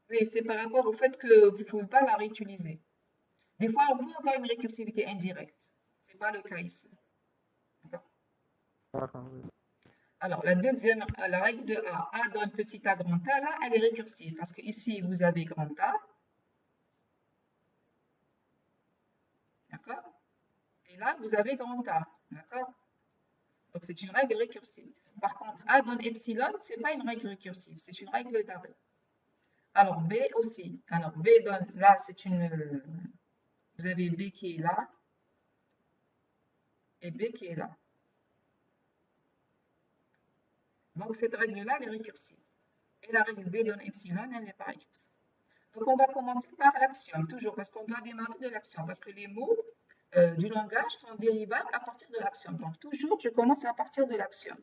Oui, c'est par rapport au fait que vous ne pouvez pas la réutiliser. Des fois, on peut avoir une récursivité indirecte. Ce n'est pas le cas ici. D'accord, oui. Alors, la règle de A, A donne petit a grand A, là, elle est récursive. Parce que ici, vous avez grand A. D'accord? Et là, vous avez grand A. D'accord? Donc, c'est une règle récursive. Par contre, A donne epsilon, ce n'est pas une règle récursive, c'est une règle d'arrêt. Alors, B aussi. Alors, B donne, là, vous avez B qui est là, et B qui est là. Donc, cette règle-là, elle est récursive. Et la règle B donne epsilon, elle n'est pas récursive. Donc, on va commencer par l'axiome, toujours, parce qu'on doit démarrer de l'axiome, parce que les mots du langage sont dérivables à partir de l'axiome. Donc, toujours, je commence à partir de l'axiome.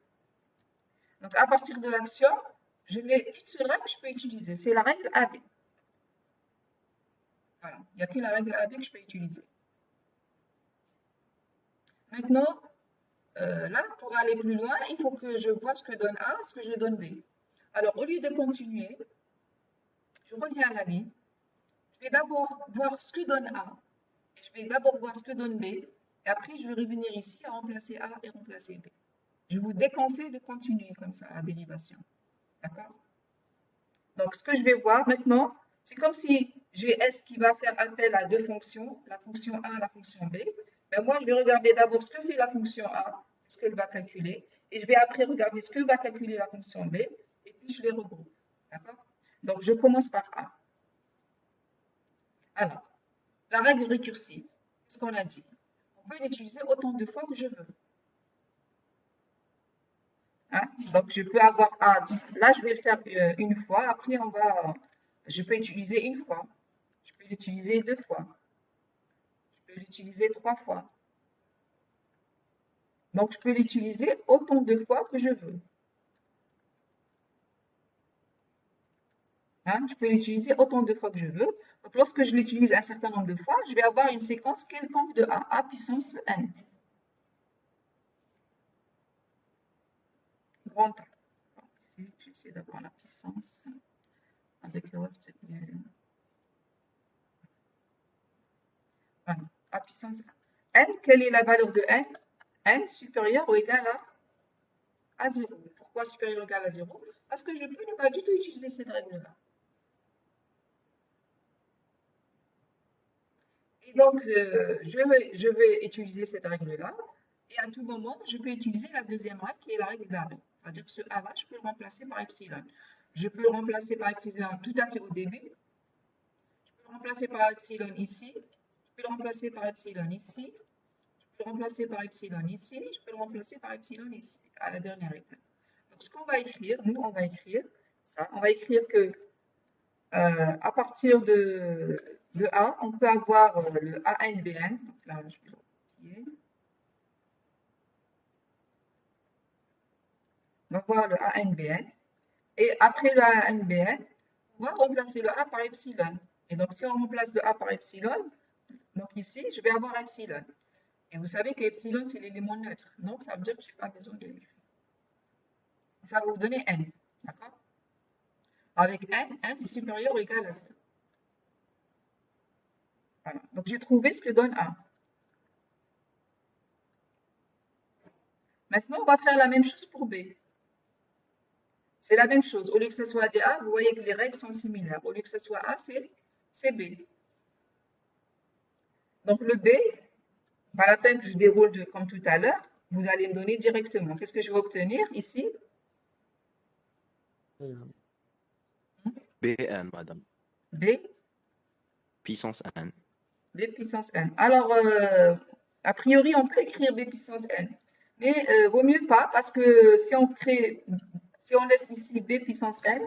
Donc, à partir de l'axiome, je n'ai qu'une seule règle que je peux utiliser, c'est la règle AB. Voilà, il n'y a que la règle AB que je peux utiliser. Maintenant, là, pour aller plus loin, il faut que je vois ce que donne A, ce que je donne B. Alors, au lieu de continuer, je reviens à la ligne. Je vais d'abord voir ce que donne A. Je vais d'abord voir ce que donne B. Et après, je vais revenir ici à remplacer A et remplacer B. Je vous déconseille de continuer comme ça, la dérivation. D'accord? Donc, ce que je vais voir maintenant, c'est comme si j'ai S qui va faire appel à deux fonctions, la fonction A et la fonction B. Ben moi, je vais regarder d'abord ce que fait la fonction A, ce qu'elle va calculer, et je vais après regarder ce que va calculer la fonction B, et puis je les regroupe. D'accord? Donc, je commence par A. Alors, la règle récursive, ce qu'on a dit. On peut l'utiliser autant de fois que je veux. Hein? Donc, je peux avoir A. Là, je vais le faire une fois. Après, je peux utiliser une fois. Je peux l'utiliser deux fois. Je peux l'utiliser trois fois. Donc, je peux l'utiliser autant de fois que je veux. Hein? Je peux l'utiliser autant de fois que je veux. Donc, lorsque je l'utilise un certain nombre de fois, je vais avoir une séquence quelconque de A puissance n. Grand A. Donc, ici, j'essaie d'avoir la puissance. Avec le ref, c'est bien. Voilà. A puissance n. Quelle est la valeur de n? N supérieur ou égal à 0. Pourquoi supérieur ou égal à 0? Parce que je peux ne pas du tout utiliser cette règle-là. Et donc, je vais utiliser cette règle-là. Et à tout moment, je peux utiliser la deuxième règle qui est la règle d'arrêt. C'est-à-dire que ce A-là, je peux le remplacer par epsilon. Je peux le remplacer par epsilon tout à fait au début. Je peux le remplacer par epsilon ici. Je peux le remplacer par epsilon ici. Je peux le remplacer par epsilon ici. Je peux le remplacer par epsilon ici, à la dernière étape. Donc, ce qu'on va écrire, nous, on va écrire ça. On va écrire que à partir de A, on peut avoir le ANBN. Donc là, je vais le copier. On va voir le ANBN. Et après le ANBN, on va remplacer le A par epsilon. Et donc, si on remplace le A par epsilon, donc ici, je vais avoir epsilon. Et vous savez que epsilon, c'est l'élément neutre. Donc, ça veut dire que je n'ai pas besoin de l'écrire. Ça va vous donner N. D'accord? Avec N, N est supérieur ou égal à 0. Voilà. Donc, j'ai trouvé ce que donne A. Maintenant, on va faire la même chose pour B. C'est la même chose. Au lieu que ce soit DA, vous voyez que les règles sont similaires. Au lieu que ce soit A, c'est B. Donc, le B, pas la peine que je déroule comme tout à l'heure, vous allez me donner directement. Qu'est-ce que je vais obtenir ici? Bn, madame. B. Puissance n. B puissance n. Alors, a priori, on peut écrire B puissance n. Mais vaut mieux pas, parce que si on laisse ici B puissance n,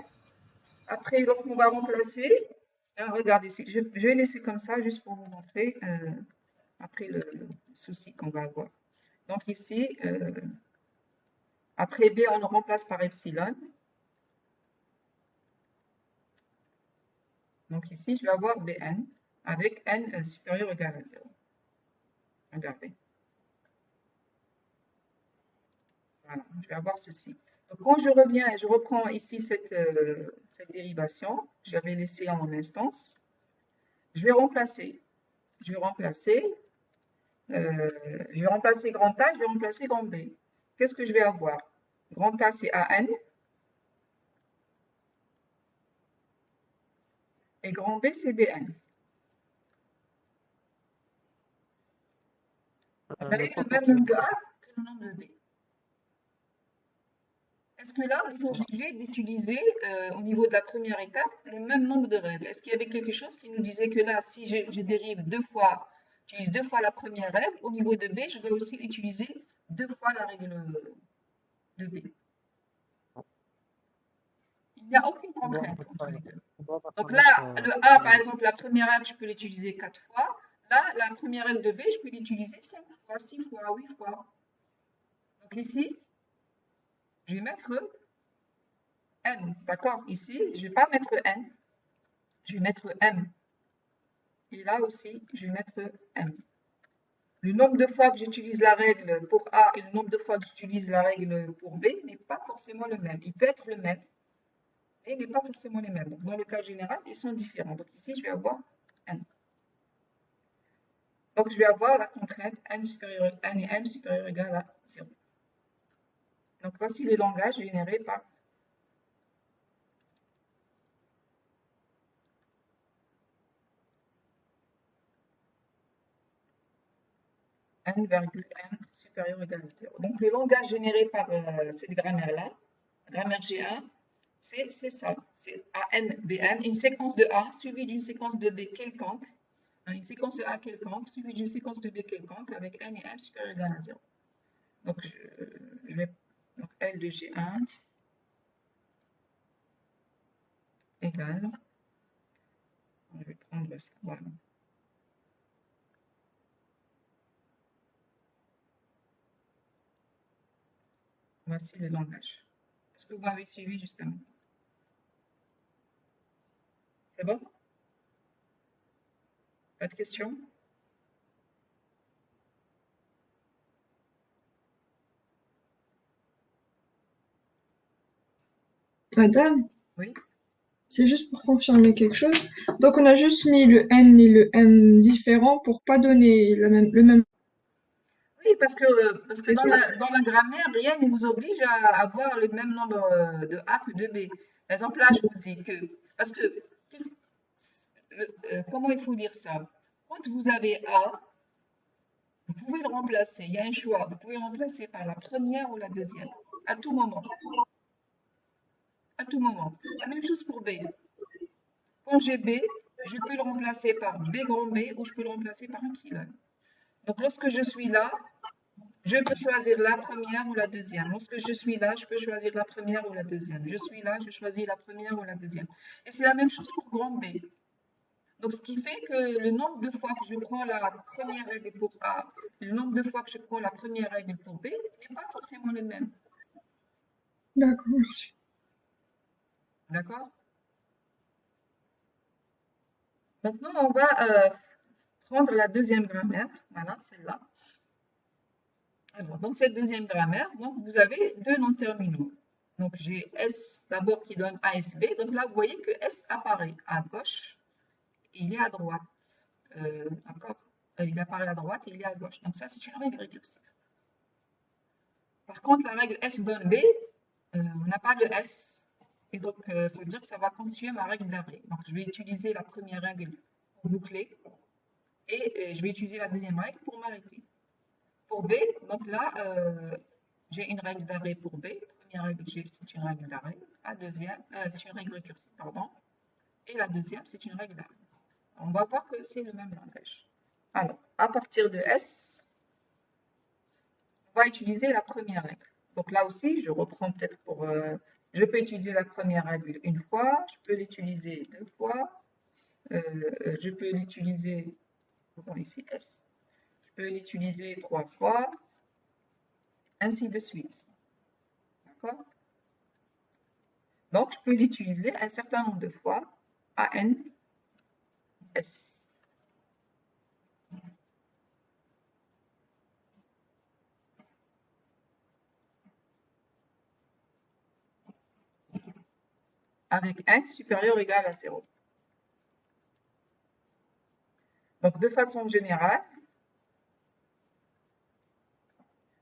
après, lorsqu'on va remplacer, regardez, je vais laisser comme ça, juste pour vous montrer, après le souci qu'on va avoir. Donc ici, après B, on le remplace par epsilon. Donc ici, je vais avoir Bn avec n supérieur ou égal à 0. Regardez. Voilà, je vais avoir ceci. Donc quand je reviens et je reprends ici cette dérivation, j'avais laissé en instance, je vais remplacer. Je vais remplacer grand A, je vais remplacer grand B. Qu'est-ce que je vais avoir? Grand A, c'est AN. Et grand B, c'est BN. Vous avez le même nombre de A que le nombre de B. Est-ce que là, on est obligé d'utiliser, au niveau de la première étape, le même nombre de règles? Est-ce qu'il y avait quelque chose qui nous disait que là, si je dérive deux fois, j'utilise deux fois la première règle, au niveau de B, je vais aussi utiliser deux fois la règle de B? Il n'y a aucune contrainte entre les deux. Donc là, le A, par exemple, la première règle, je peux l'utiliser 4 fois. Là, la première règle de B, je peux l'utiliser 5 fois, 6 fois, 8 fois. Donc ici, je vais mettre M. D'accord? Ici, je ne vais pas mettre N. Je vais mettre M. Et là aussi, je vais mettre M. le nombre de fois que j'utilise la règle pour A et le nombre de fois que j'utilise la règle pour B n'est pas forcément le même. Il peut être le même, mais il n'est pas forcément le même. Donc, dans le cas général, ils sont différents. Donc ici, je vais avoir n. Donc je vais avoir la contrainte n et m supérieur ou égal à 0. Donc voici les langages générés par n,m supérieur ou égal à 0. Donc le langage généré par cette grammaire-là, grammaire G1, c'est ça. C'est ANBM, une séquence de A suivie d'une séquence de B quelconque, une séquence de A quelconque suivie d'une séquence de B quelconque avec n et m supérieur ou égal à 0. Donc je vais donc L de G1 égale, je vais prendre ça, voilà. Voici le langage. Est-ce que vous m'avez suivi jusqu'à maintenant? C'est bon? Pas de questions? Madame, Oui? c'est juste pour confirmer quelque chose. Donc, on a juste mis le N et le M différents pour pas donner le même. Oui, parce que C'est dans tout. la grammaire, rien ne vous oblige à avoir le même nombre de A que de B. Par exemple, là, je vous dis que, parce que, comment il faut dire ça? Quand vous avez A, vous pouvez le remplacer, il y a un choix, vous pouvez le remplacer par la première ou la deuxième, à tout moment. À tout moment. La même chose pour B. Quand j'ai B, je peux le remplacer par B grand B ou je peux le remplacer par epsilon. Donc, lorsque je suis là, je peux choisir la première ou la deuxième. Lorsque je suis là, je peux choisir la première ou la deuxième. Je suis là, je choisis la première ou la deuxième. Et c'est la même chose pour grand B. Donc, ce qui fait que le nombre de fois que je prends la première règle pour A, le nombre de fois que je prends la première règle pour B n'est pas forcément le même. D'accord, merci. D'accord? Maintenant, on va prendre la deuxième grammaire. Voilà, celle-là. Alors, dans cette deuxième grammaire, donc, vous avez deux noms terminaux. Donc, j'ai S d'abord qui donne ASB. Donc là, vous voyez que S apparaît à gauche, il est à droite. Encore, il apparaît à droite et il est à gauche. Donc ça, c'est une règle récursive. Par contre, la règle S donne B, on n'a pas de S. Et donc, ça veut dire que ça va constituer ma règle d'arrêt. Donc, je vais utiliser la première règle pour boucler et je vais utiliser la deuxième règle pour m'arrêter. Pour B, donc là, j'ai une règle d'arrêt pour B. La première règle, c'est une règle d'arrêt. La deuxième, c'est une règle récursive, pardon. Et la deuxième, c'est une règle d'arrêt. On va voir que c'est le même langage. Alors, à partir de S, on va utiliser la première règle. Donc là aussi, je reprends peut-être pour... je peux utiliser la première règle une fois, je peux l'utiliser deux fois, je peux l'utiliser, ici S, je peux l'utiliser trois fois, ainsi de suite. D'accord? Donc, je peux l'utiliser un certain nombre de fois, AN, S. Avec n supérieur ou égal à 0. Donc, de façon générale,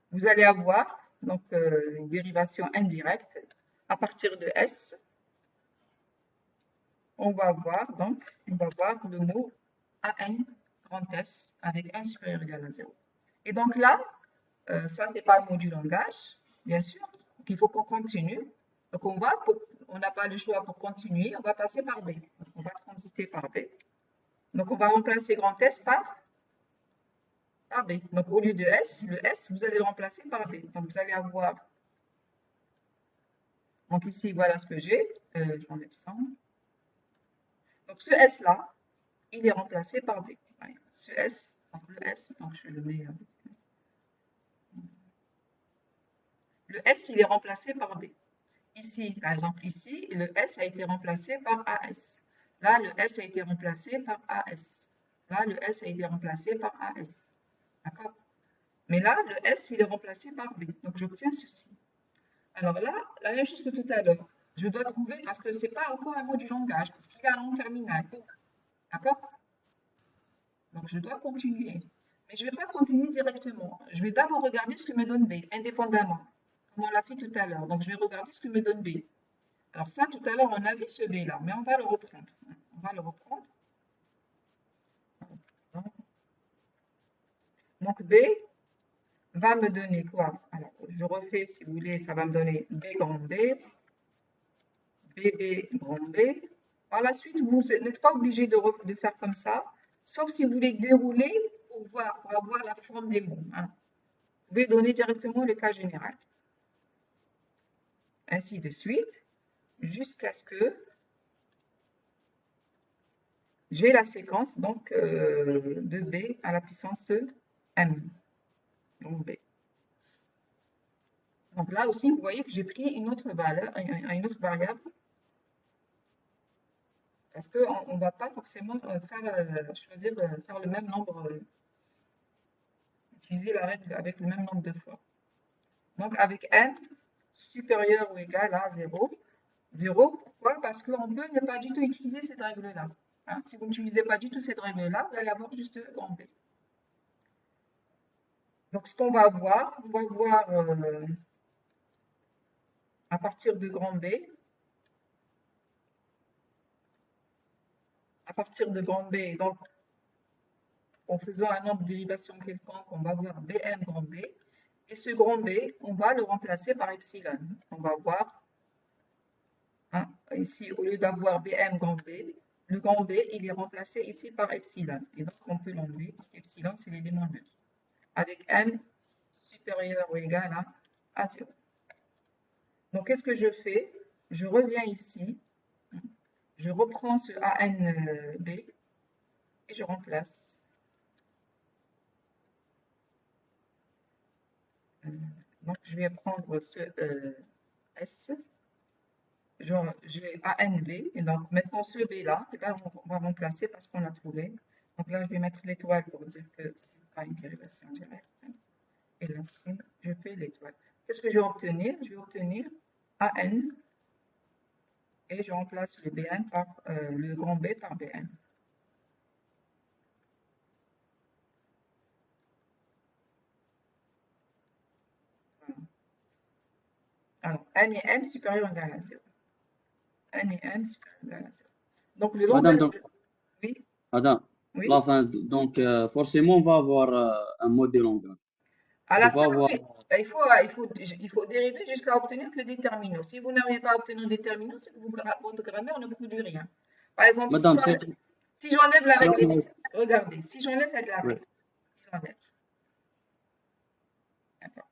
vous allez avoir donc, une dérivation indirecte à partir de S. On va voir le mot AN grand S avec n supérieur ou égal à 0. Et donc là, ça, ce n'est pas le mot du langage, bien sûr. Donc, il faut qu'on continue. Donc, on n'a pas le choix pour continuer, on va passer par B. Donc, on va transiter par B. Donc, on va remplacer grand S par B. Donc, au lieu de S, le S, vous allez le remplacer par B. Donc, vous allez avoir... Donc, ici, voilà ce que j'ai. J'enlève ça. Donc, ce S-là, il est remplacé par B. Allez, ce S, donc le S, donc je le mets... le S, il est remplacé par B. Ici, par exemple, ici, le S a été remplacé par AS. Là, le S a été remplacé par AS. Là, le S a été remplacé par AS. D'accord? Mais là, le S, il est remplacé par B. Donc, j'obtiens ceci. Alors là, la même chose que tout à l'heure. Je dois trouver, parce que ce n'est pas encore un mot du langage, parce qu'il y a un nom terminal. D'accord? Donc, je dois continuer. Mais je ne vais pas continuer directement. Je vais d'abord regarder ce que me donne B, indépendamment, comme on l'a fait tout à l'heure. Donc, je vais regarder ce que me donne B. Alors ça, tout à l'heure, on a vu ce B-là, mais on va le reprendre. On va le reprendre. Donc, B va me donner quoi? Alors, je refais, si vous voulez, ça va me donner B grand B, BB grand B. Par la suite, vous n'êtes pas obligé de faire comme ça, sauf si vous voulez dérouler pour avoir la forme des mots. Hein. Vous pouvez donner directement le cas général. Ainsi de suite, jusqu'à ce que j'ai la séquence donc, de B à la puissance M. Donc B. Donc là aussi, vous voyez que j'ai pris une autre valeur, une autre variable, parce qu'on ne va pas forcément choisir faire le même nombre, utiliser la règle avec le même nombre de fois. Donc avec n supérieur ou égal à 0, 0, pourquoi? Parce qu'on peut ne pas du tout utiliser cette règle-là. Hein, si vous n'utilisez pas du tout cette règle-là, vous allez avoir juste grand B. Donc ce qu'on va voir, on va voir à partir de grand B, à partir de grand B, donc en faisant un nombre de dérivation quelconque, on va voir Bm grand B. Et ce grand B, on va le remplacer par epsilon. On va voir, hein, ici, au lieu d'avoir Bm grand B, le grand B, il est remplacé ici par epsilon. Et donc, on peut l'enlever, parce qu'epsilon, c'est l'élément neutre. Avec m supérieur ou égal à 0. Donc, qu'est-ce que je fais? Je reviens ici, je reprends ce ANB et je remplace. Donc, je vais prendre ce S, je vais ANB, et donc maintenant ce B-là, on va remplacer parce qu'on a trouvé. Donc là, je vais mettre l'étoile pour dire que ce n'est pas une dérivation directe. Et là, je fais l'étoile. Qu'est-ce que je vais obtenir? Je vais obtenir AN, et je remplace le BN par le grand B par BN. Alors, N et M supérieur ou égal à 0. N et M supérieur ou égal à 0. Donc, le Madame, langage... donc, Oui, Madame, oui. la fin, donc forcément, on va avoir un mode de langage. À On la peut fin, pas avoir. oui, il faut dériver jusqu'à obtenir que des terminaux. Si vous n'arrivez pas à obtenir des terminaux, c'est que votre grammaire ne produit rien. Par exemple, Madame, si j'enlève la règle c'est- epsilon, regardez, si j'enlève la oui. règle, je l'enlève. D'accord.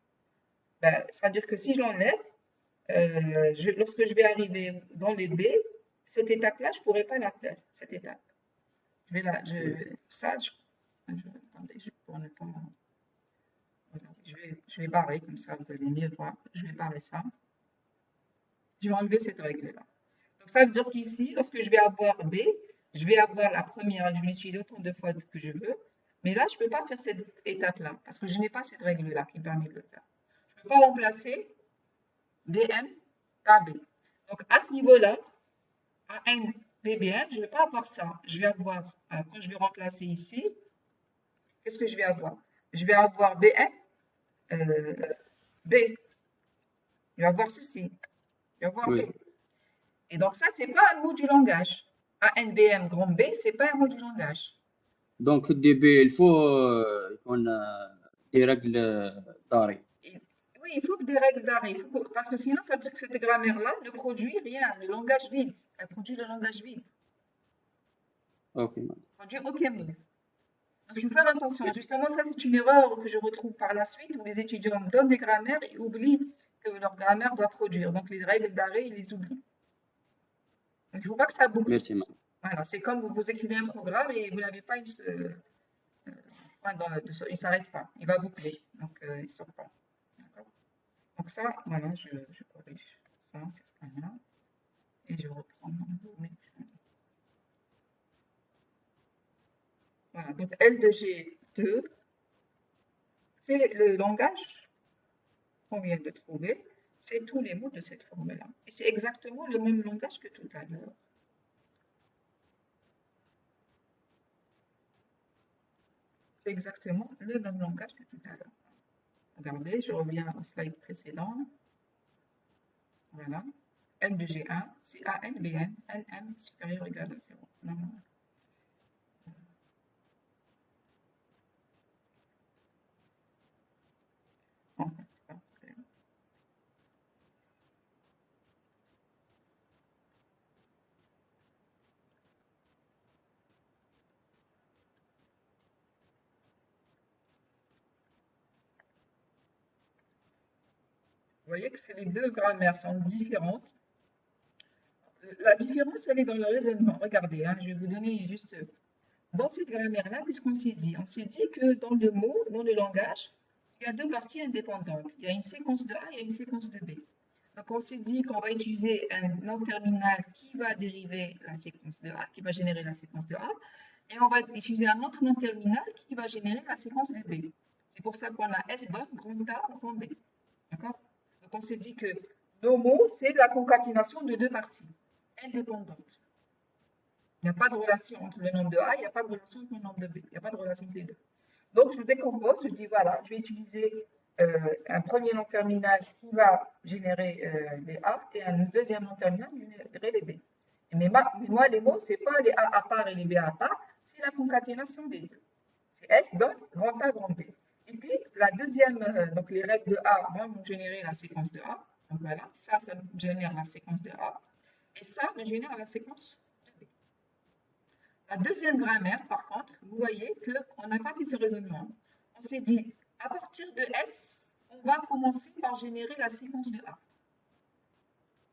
Ben, ça veut dire que si je l'enlève, lorsque je vais arriver dans les B, cette étape-là, je ne pourrai pas la faire, cette étape. Je vais attendez, pour ne pas... Je vais barrer, comme ça vous allez mieux voir. Je vais barrer ça. Je vais enlever cette règle-là. Donc ça veut dire qu'ici, lorsque je vais avoir B, je vais avoir la première, je vais l'utiliser autant de fois que je veux. Mais là, je ne peux pas faire cette étape-là, parce que je n'ai pas cette règle-là qui me permet de le faire. Je ne peux pas remplacer BM par B. Donc à ce niveau-là, AN, BBM, je ne vais pas avoir ça. Je vais avoir, quand je vais remplacer ici, qu'est-ce que je vais avoir? Je vais avoir BM, B. Je vais avoir ceci. Je vais avoir B. Oui. Et donc ça, ce n'est pas un mot du langage. ANBM grand B, ce n'est pas un mot du langage. Donc, في الديبي الفو يكون des règles d'arrêt. Oui, il faut que des règles d'arrêt. Parce que sinon, ça veut dire que cette grammaire-là ne produit rien. Le langage vide. Elle produit le langage vide. Ok. Elle produit aucun mot. Donc, il faut faire attention. Justement, ça, c'est une erreur que je retrouve par la suite où les étudiants me donnent des grammaires et oublient que leur grammaire doit produire. Donc, les règles d'arrêt, ils les oublient. Donc, il ne faut pas que ça boucle. Merci, madame. Voilà, c'est comme vous écrivez un programme et vous n'avez pas point il ne s'arrête pas. Il va boucler. Donc, il ne sort pas. D'accord? Donc, ça, voilà, je corrige. Ça, c'est ce qu'on a. Et je reprends mon voilà, donc L de G2 C'est le langage qu'on vient de trouver. C'est tous les mots de cette forme-là. Et c'est exactement le même langage que tout à l'heure. C'est exactement le même langage que tout à l'heure. Regardez, je reviens au slide précédent. Voilà. M de G1, CAN, BN, NM supérieur ou égal à 0. Non, non. En fait, c'est pas un problème. Vous voyez que les deux grammaires sont différentes. La différence, elle est dans le raisonnement. Regardez, hein, je vais vous donner juste... Dans cette grammaire-là, qu'est-ce qu'on s'est dit? On s'est dit que dans le mot, dans le langage, il y a deux parties indépendantes. Il y a une séquence de A et une séquence de B. Donc, on s'est dit qu'on va utiliser un nom terminal qui va dériver la séquence de A, qui va générer la séquence de A, et on va utiliser un autre nom terminal qui va générer la séquence de B. C'est pour ça qu'on a S doc, grand A, grand B. D'accord? Donc, on s'est dit que nos mots, c'est la concaténation de deux parties indépendantes. Il n'y a pas de relation entre le nombre de A, il n'y a pas de relation entre le nombre de B. Il n'y a pas de relation entre les deux. Donc, je décompose, je dis, voilà, je vais utiliser un premier nom terminal qui va générer les A et un deuxième nom terminal qui va générer les B. Mais moi, les mots, ce n'est pas les A à part et les B à part, c'est la concaténation des deux. C'est S, donc grand A, grand B. Et puis, la deuxième, donc les règles de A vont générer la séquence de A. Donc voilà, ça génère la séquence de A. Et ça me génère la séquence de B. La deuxième grammaire, par contre, vous voyez qu'on n'a pas fait ce raisonnement. On s'est dit, à partir de S, on va commencer par générer la séquence de A.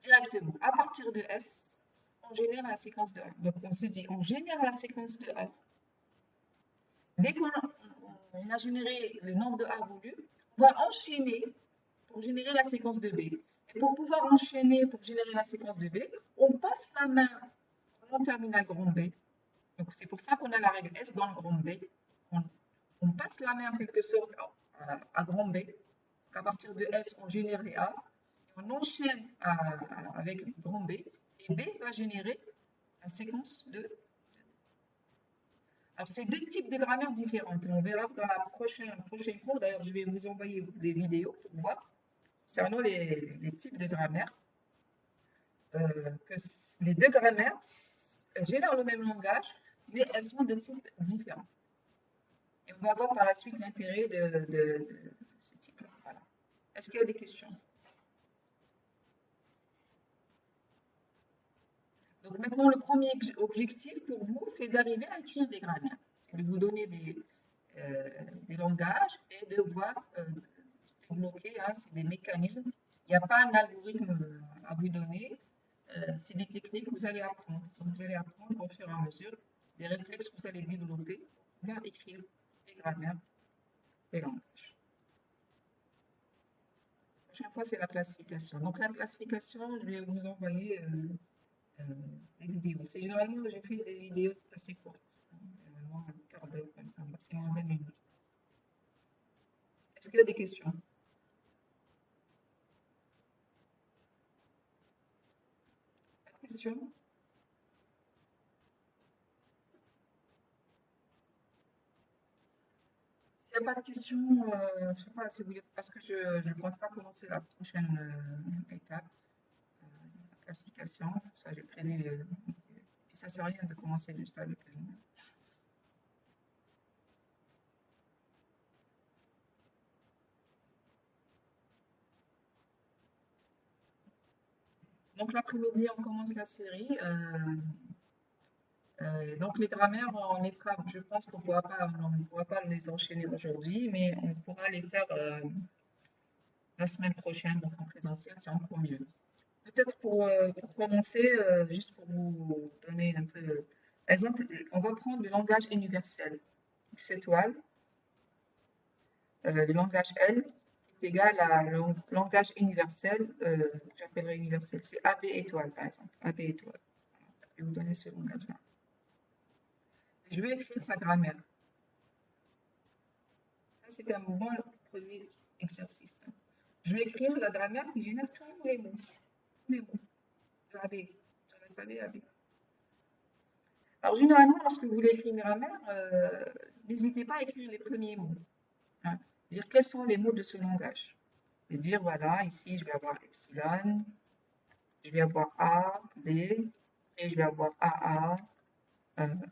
Directement. À partir de S, on génère la séquence de A. Donc, on se dit, on génère la séquence de A. Dès qu'on a généré le nombre de A voulu, on va enchaîner pour générer la séquence de B. Et pour pouvoir enchaîner pour générer la séquence de B, on passe la main au nom terminal grand B. Donc, c'est pour ça qu'on a la règle S dans le grand B. On passe la main en quelque sorte à grand B. Donc, à partir de S, on génère les A. Et on enchaîne avec grand B. Et B va générer la séquence de. Alors, c'est deux types de grammaire différentes. On verra dans la prochaine cours. D'ailleurs, je vais vous envoyer des vidéos pour voir concernant les types de grammaire. Que les deux grammaires génèrent le même langage, mais elles sont de types différents. Et on va voir par la suite l'intérêt de ces types-là. Voilà. Est-ce qu'il y a des questions? Donc maintenant, le premier objectif pour vous, c'est d'arriver à écrire des grammaires. C'est de vous donner des langages et de voir débloquer, hein, c'est des mécanismes. Il n'y a pas un algorithme à vous donner. C'est des techniques que vous allez apprendre. Donc, vous allez apprendre au fur et à mesure des réflexes que vous allez développer pour pouvoir écrire des grammaires, des langages. La prochaine fois, c'est la classification. Donc, la classification, je vais vous envoyer des vidéos. C'est généralement, j'ai fait des vidéos assez courtes. Généralement, un quart d'heure, comme ça, maximum 20 minutes. Est-ce qu'il y a des questions? Pas de questions? S'il n'y a pas de questions, je ne sais pas si vous voulez, parce que je ne pense pas commencer la prochaine étape, la classification. Ça, j'ai prévu. Puis ça ne sert à rien de commencer juste avec. Donc l'après-midi, on commence la série. Donc les grammaires, on les fera, je pense qu'on ne pourra pas les enchaîner aujourd'hui, mais on pourra les faire la semaine prochaine, donc en présentiel, c'est encore mieux. Peut-être pour commencer, juste pour vous donner un peu exemple, on va prendre le langage universel. X étoile, le langage L est égal à le langage universel, j'appellerai universel, c'est AB étoile par exemple, AB étoile. Je vais vous donner ce langage-là. Je vais écrire sa grammaire. Ça, c'est un bon premier exercice. Je vais écrire la grammaire qui génère tous les mots. Tous les mots. De AB. De l'alphabet AB. Alors, généralement, lorsque vous voulez écrire une grammaire, n'hésitez pas à écrire les premiers mots. Hein. Dire quels sont les mots de ce langage. Et dire, voilà, ici, je vais avoir epsilon, je vais avoir A, B, et je vais avoir AA,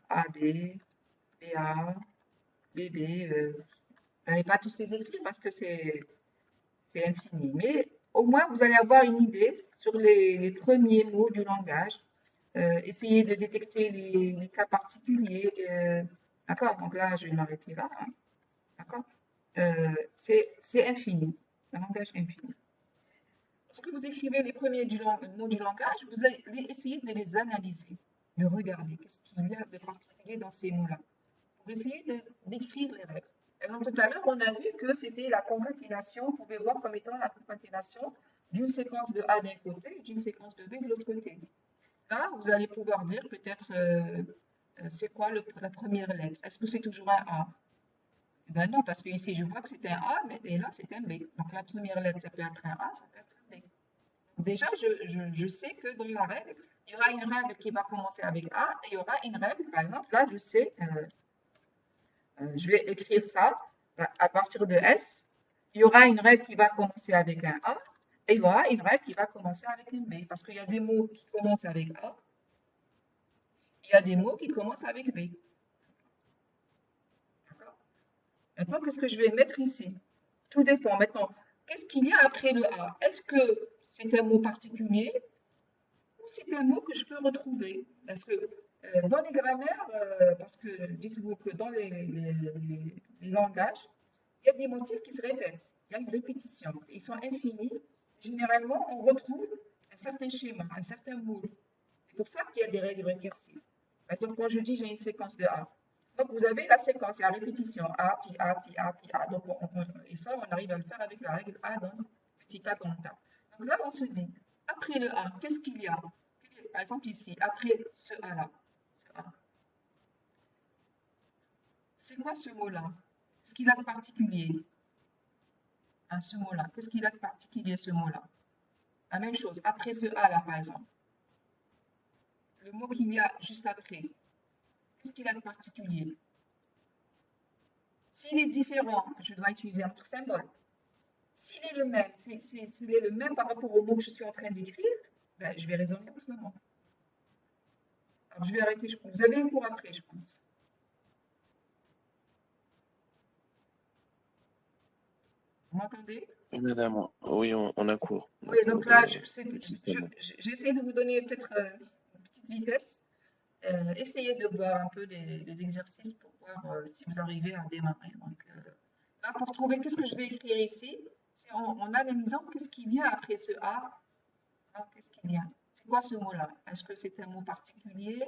AB, BA, BB. Je n'allez pas tous les écrire parce que c'est infini. Mais au moins, vous allez avoir une idée sur les premiers mots du langage. Essayez de détecter les cas particuliers. D'accord? Donc là, je vais m'arrêter là. Hein. D'accord? C'est infini. Un langage infini. Lorsque vous écrivez les premiers mots du langage, vous allez essayer de les analyser, de regarder qu'est-ce qu'il y a de particulier dans ces mots-là, pour essayer de décrire les règles. Et donc, tout à l'heure, on a vu que c'était la concaténation, vous pouvez voir comme étant la concaténation d'une séquence de A d'un côté et d'une séquence de B de l'autre côté. Là, vous allez pouvoir dire peut-être c'est quoi la première lettre. Est-ce que c'est toujours un A? Ben non, parce que ici, je vois que c'est un A, et là, c'est un B. Donc, la première lettre, ça peut être un A, ça peut être un B. Donc, déjà, je sais que dans la règle, il y aura une règle qui va commencer avec A, et il y aura une règle, par exemple, là, je sais, je vais écrire ça à partir de S. Il y aura une règle qui va commencer avec un A, et il y aura une règle qui va commencer avec un B. Parce qu'il y a des mots qui commencent avec A, il y a des mots qui commencent avec B. Maintenant, qu'est-ce que je vais mettre ici? Tout dépend. Maintenant, qu'est-ce qu'il y a après le A? Est-ce que c'est un mot particulier ou c'est un mot que je peux retrouver? Parce que dans les grammaires, parce que dites-vous que dans les langages, il y a des motifs qui se répètent. Il y a une répétition. Ils sont infinis. Généralement, on retrouve un certain schéma, un certain moule. C'est pour ça qu'il y a des règles récursives. Par exemple, quand je dis j'ai une séquence de A, donc vous avez la séquence, la répétition A, puis A, puis A, puis A. Donc, et ça, on arrive à le faire avec la règle A dans petit A grand A. Donc là, on se dit, après le A, qu'est-ce qu'il y a? Par exemple ici, après ce A-là. C'est quoi ce mot-là? Qu'est-ce qu'il a de particulier? Hein, ce mot-là. Qu'est-ce qu'il a de particulier, ce mot-là? La même chose, après ce A-là, par exemple. Le mot qu'il y a juste après. Qu'est-ce qu'il a de particulier? S'il est différent, je dois utiliser un autre symbole. S'il est le même, s'il est le même par rapport au mot que je suis en train d'écrire, ben, je vais raisonner autrement. Alors, je vais arrêter. Vous avez un cours après, je pense. Vous m'entendez? Oui, madame, oui, on a cours. Oui, donc là, j'essaie de vous donner peut-être une petite vitesse. Essayez de voir un peu les exercices pour voir si vous arrivez à démarrer. Donc, là, pour trouver qu'est-ce que je vais écrire ici, c'est en analysant qu'est-ce qui vient après ce A. Ah, qu'est-ce qui vient? C'est quoi ce mot-là? Est-ce que c'est un mot particulier?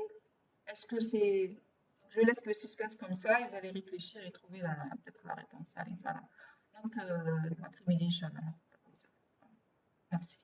Est-ce que c'est... Je laisse le suspense comme ça et vous allez réfléchir et trouver peut-être la réponse. Allez, voilà. Donc, l'après-midi, Inch'Allah. Merci.